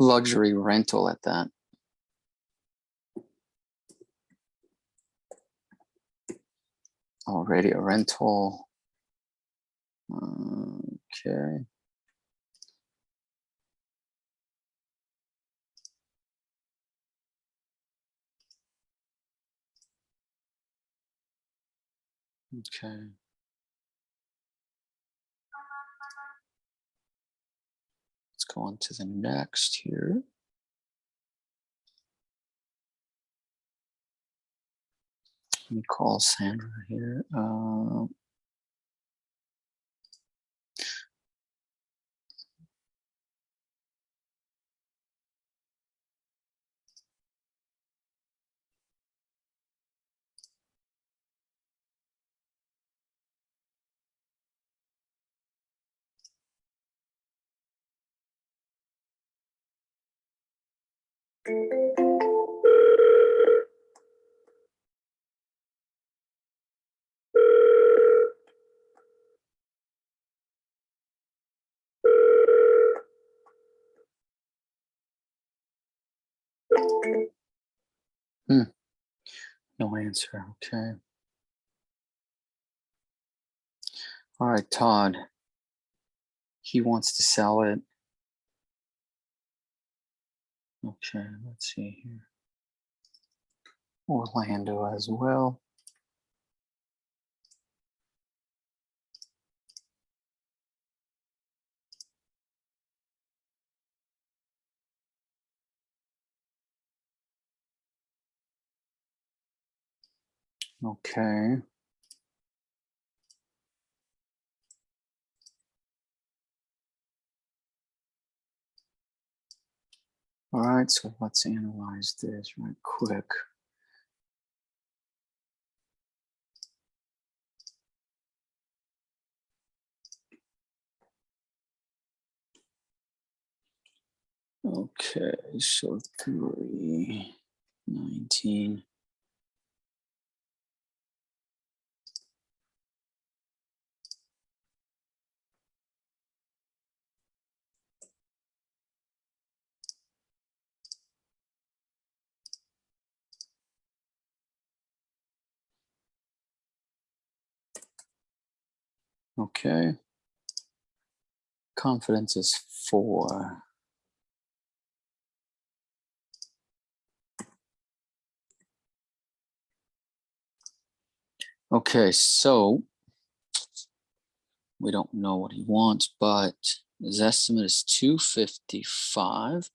Speaker 1: Luxury rental at that. Already a rental. Okay. Okay. Let's go on to the next here. Let me call Sandra here. No answer. Okay. All right, Todd. He wants to sell it. Okay, let's see here. Orlando as well. Okay. All right, so let's analyze this right quick. Okay, so 319. Okay. Confidence is 4. Okay, so we don't know what he wants, but his estimate is 255,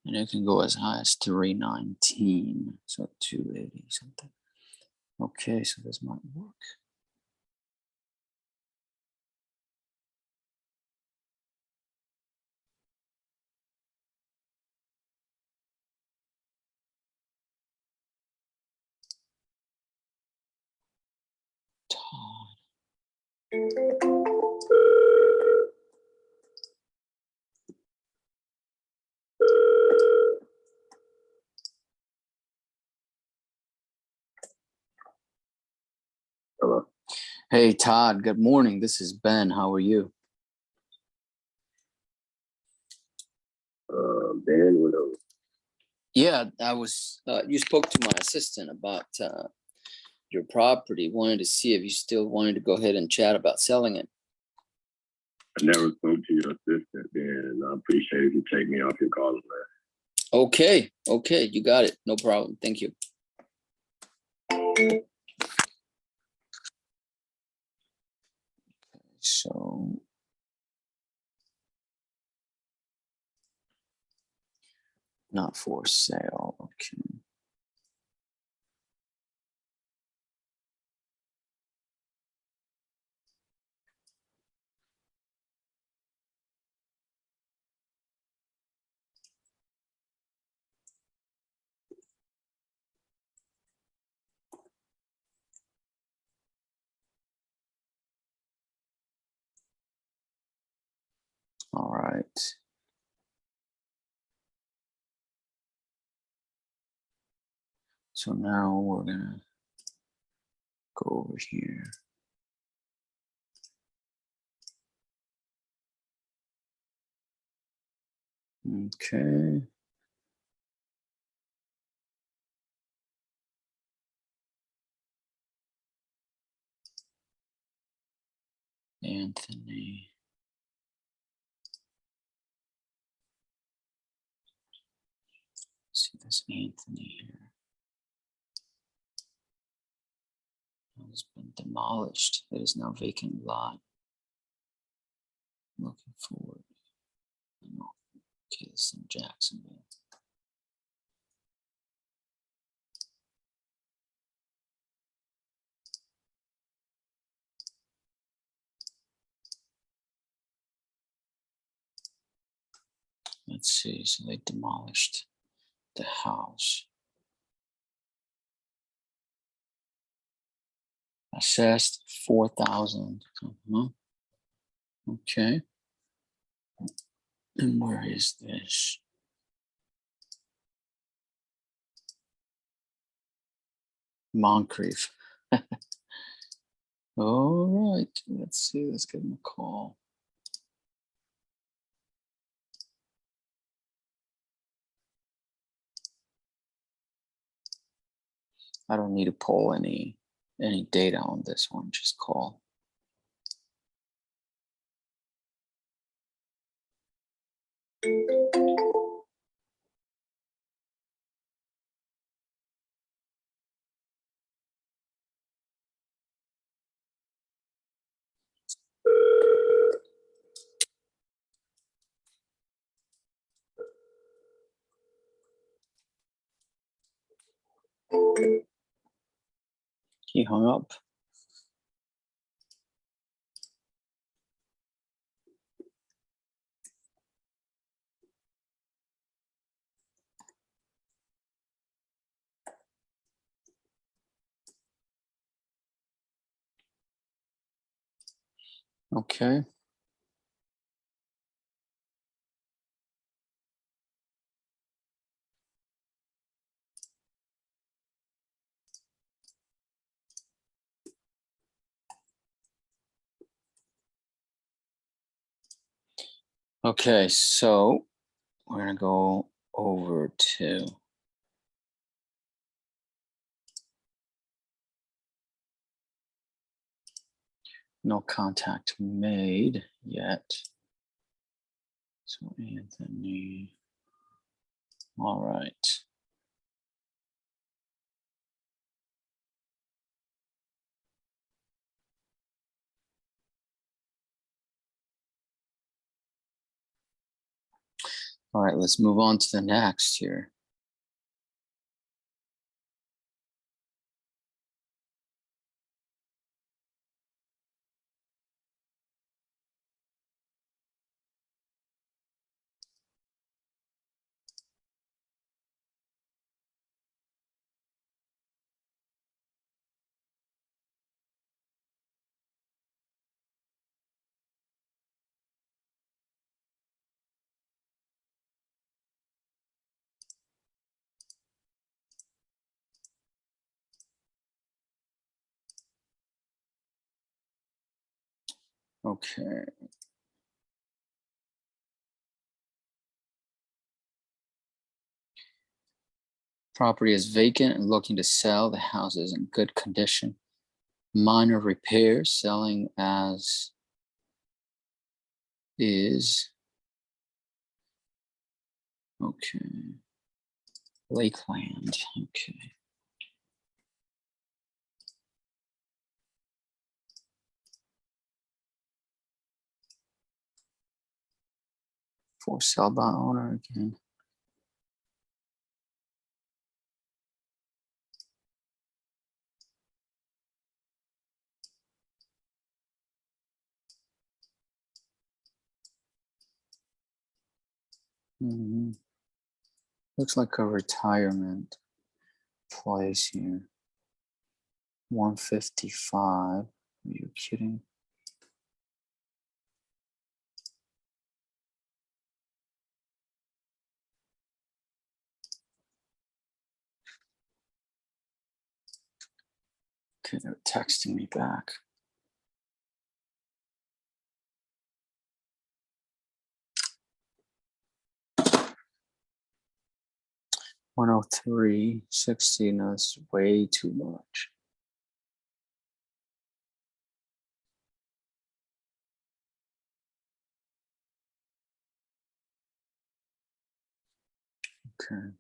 Speaker 1: and it can go as high as 319, so 280 something. Okay, so this might work. Todd.
Speaker 9: Hello.
Speaker 1: Hey, Todd, good morning. This is Ben. How are you?
Speaker 9: Ben, whatever.
Speaker 1: Yeah, I was, you spoke to my assistant about your property. Wanted to see if you still wanted to go ahead and chat about selling it.
Speaker 9: I never spoke to your assistant, Ben. I appreciate if you take me off your call list.
Speaker 1: Okay, okay, you got it. No problem. Thank you. So not for sale. Okay. So now we're gonna go over here. Okay. Anthony. See this Anthony here. Has been demolished. It is now vacant lot. Looking forward. Okay, this is in Jacksonville. Let's see, so they demolished the house. Assessed 4,000. Okay. And where is this? Moncrief. All right, let's see, let's give him a call. I don't need to pull any data on this one, just call. He hung up. Okay. Okay, so we're gonna go over to no contact made yet. So Anthony, all right. All right, let's move on to the next here. Okay. Property is vacant and looking to sell. The house is in good condition. Minor repairs, selling as is. Okay. Lakeland, okay. For sale by owner again. Looks like a retirement place here. 155. Are you kidding? Okay, they're texting me back. $103.60. No, that's way too much. Okay.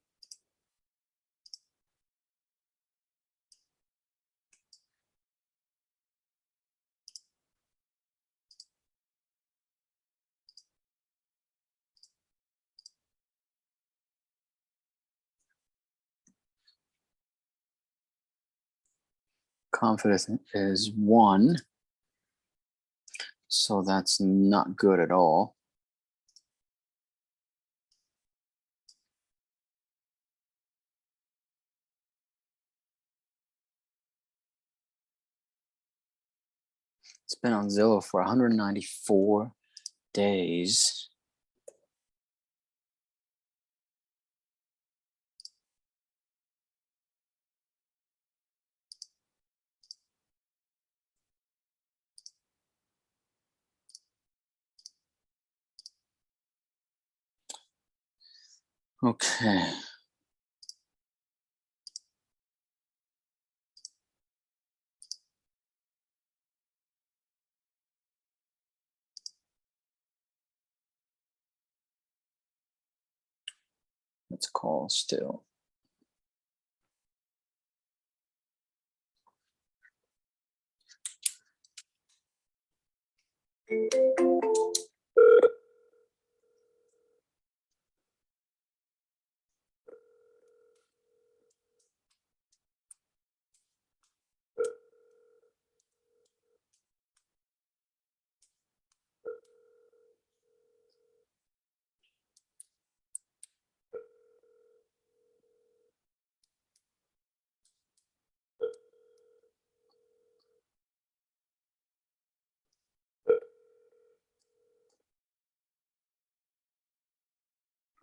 Speaker 1: Confidence is 1. So that's not good at all. It's been on Zillow for 194 days. Okay. Let's call still.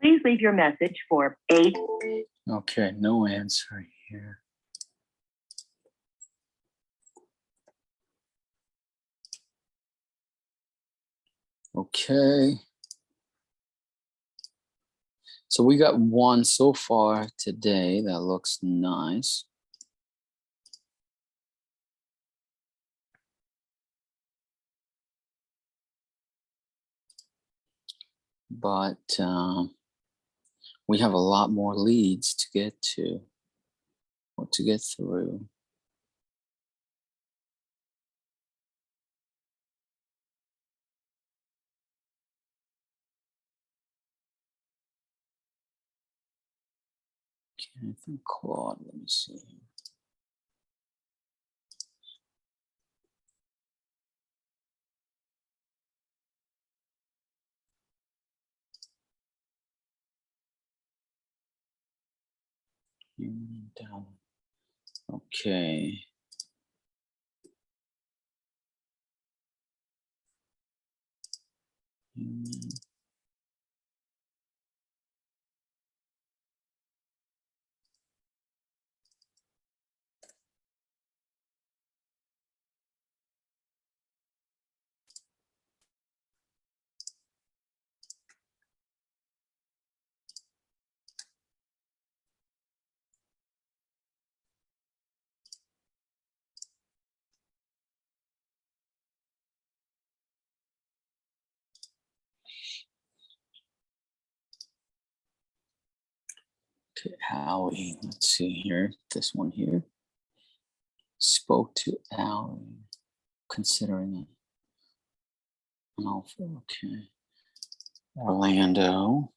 Speaker 7: Please leave your message for 8.
Speaker 1: Okay, no answer here. Okay. So we got one so far today that looks nice. But we have a lot more leads to get to or to get through. Okay, I think Claude, let me see. Down. Okay. Okay, Howie, let's see here. This one here. Spoke to Howie, considering an offer. Okay. Orlando.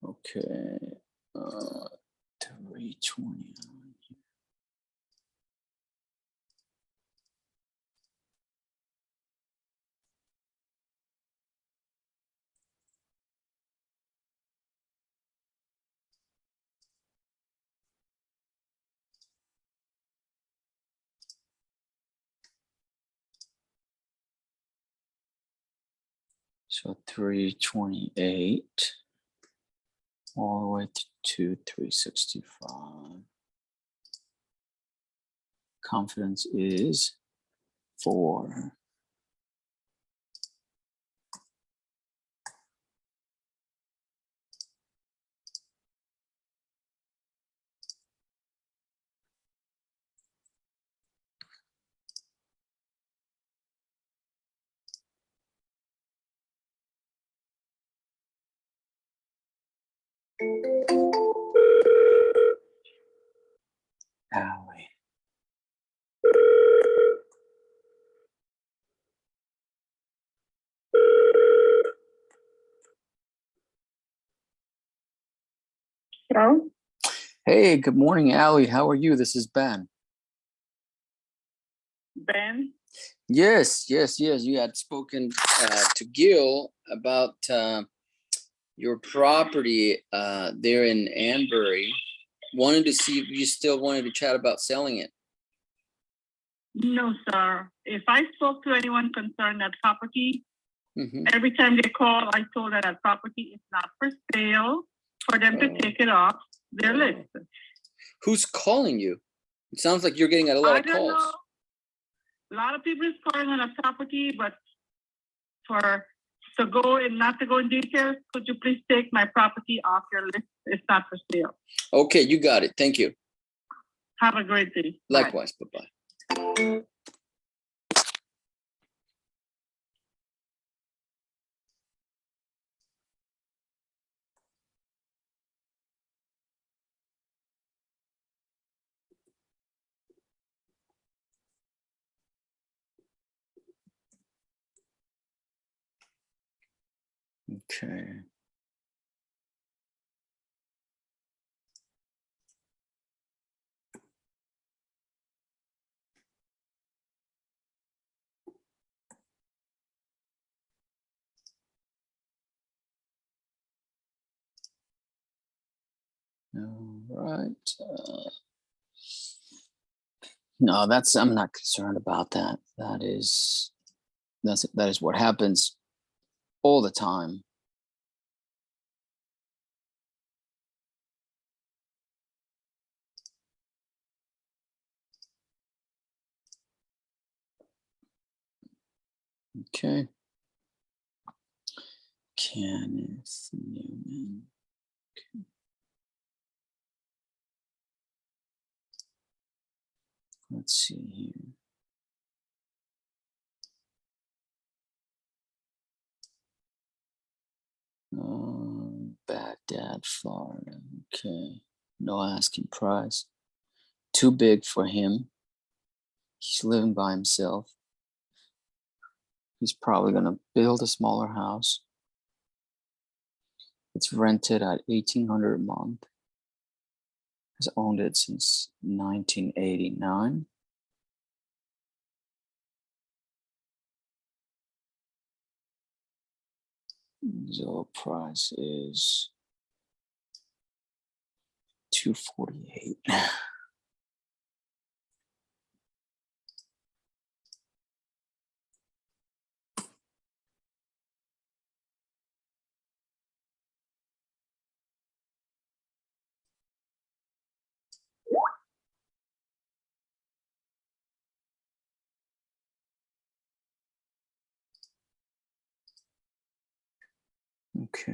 Speaker 1: Okay. 320. So 328 all the way to 365. Confidence is 4. Allie.
Speaker 3: Hello?
Speaker 1: Hey, good morning, Allie. How are you? This is Ben.
Speaker 3: Ben?
Speaker 1: Yes. You had spoken to Gil about your property there in Anbury. Wanted to see if you still wanted to chat about selling it.
Speaker 3: No, sir. If I spoke to anyone concerned that property,
Speaker 1: Mhm.
Speaker 3: every time they call, I told them that property is not for sale, for them to take it off their list.
Speaker 1: Who's calling you? It sounds like you're getting a lot
Speaker 3: I
Speaker 1: of
Speaker 3: don't
Speaker 1: calls.
Speaker 3: know. A lot of people is calling on a property, but to go and not to go in details, could you please take my property off your list? It's not for sale.
Speaker 1: Okay, you got it. Thank you.
Speaker 3: Have a great day. Bye.
Speaker 1: Likewise. Bye-bye. Okay. All right. No, I'm not concerned about that. That is what happens all the time. Okay. Kenneth Newman. Okay. Let's see here. Baghdad, Florida. Okay. No asking price. Too big for him. He's living by himself. He's probably going to build a smaller house. It's rented at $1,800 a month. Has owned it since 1989. The price is $248. Okay.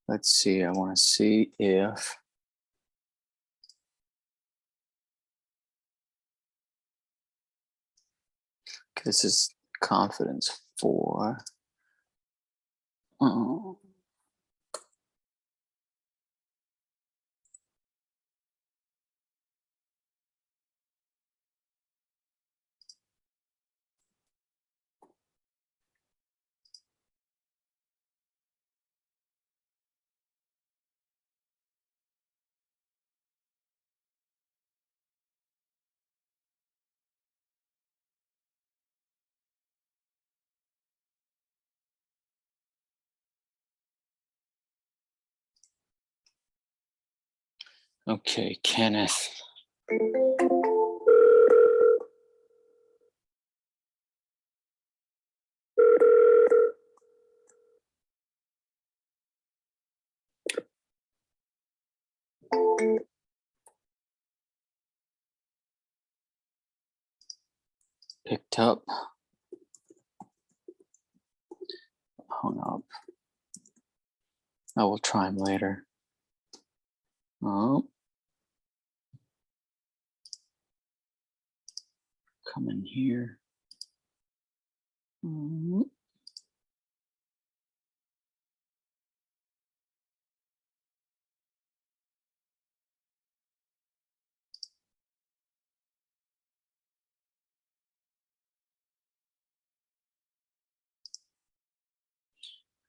Speaker 1: Let's see. I want to see if this is confidence 4. Oh. Okay, Kenneth. Picked up. Hung up. I will try him later. Oh. Come in here.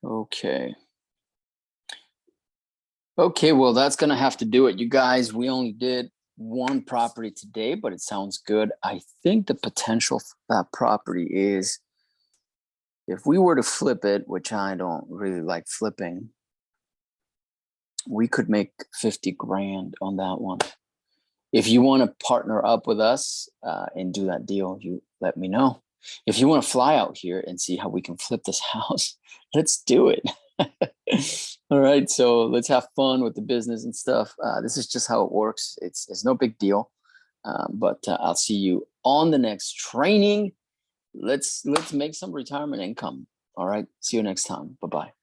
Speaker 1: Okay. Okay, well, that's gonna have to do it. You guys, we only did one property today, but it sounds good. I think the potential for that property is if we were to flip it, which I don't really like flipping, we could make 50 grand on that one. If you want to partner up with us and do that deal, you let me know. If you want to fly out here and see how we can flip this house, let's do it. All right, so let's have fun with the business and stuff. This is just how it works. It's no big deal, but I'll see you on the next training. Let's make some retirement income. All right, see you next time. Bye-bye.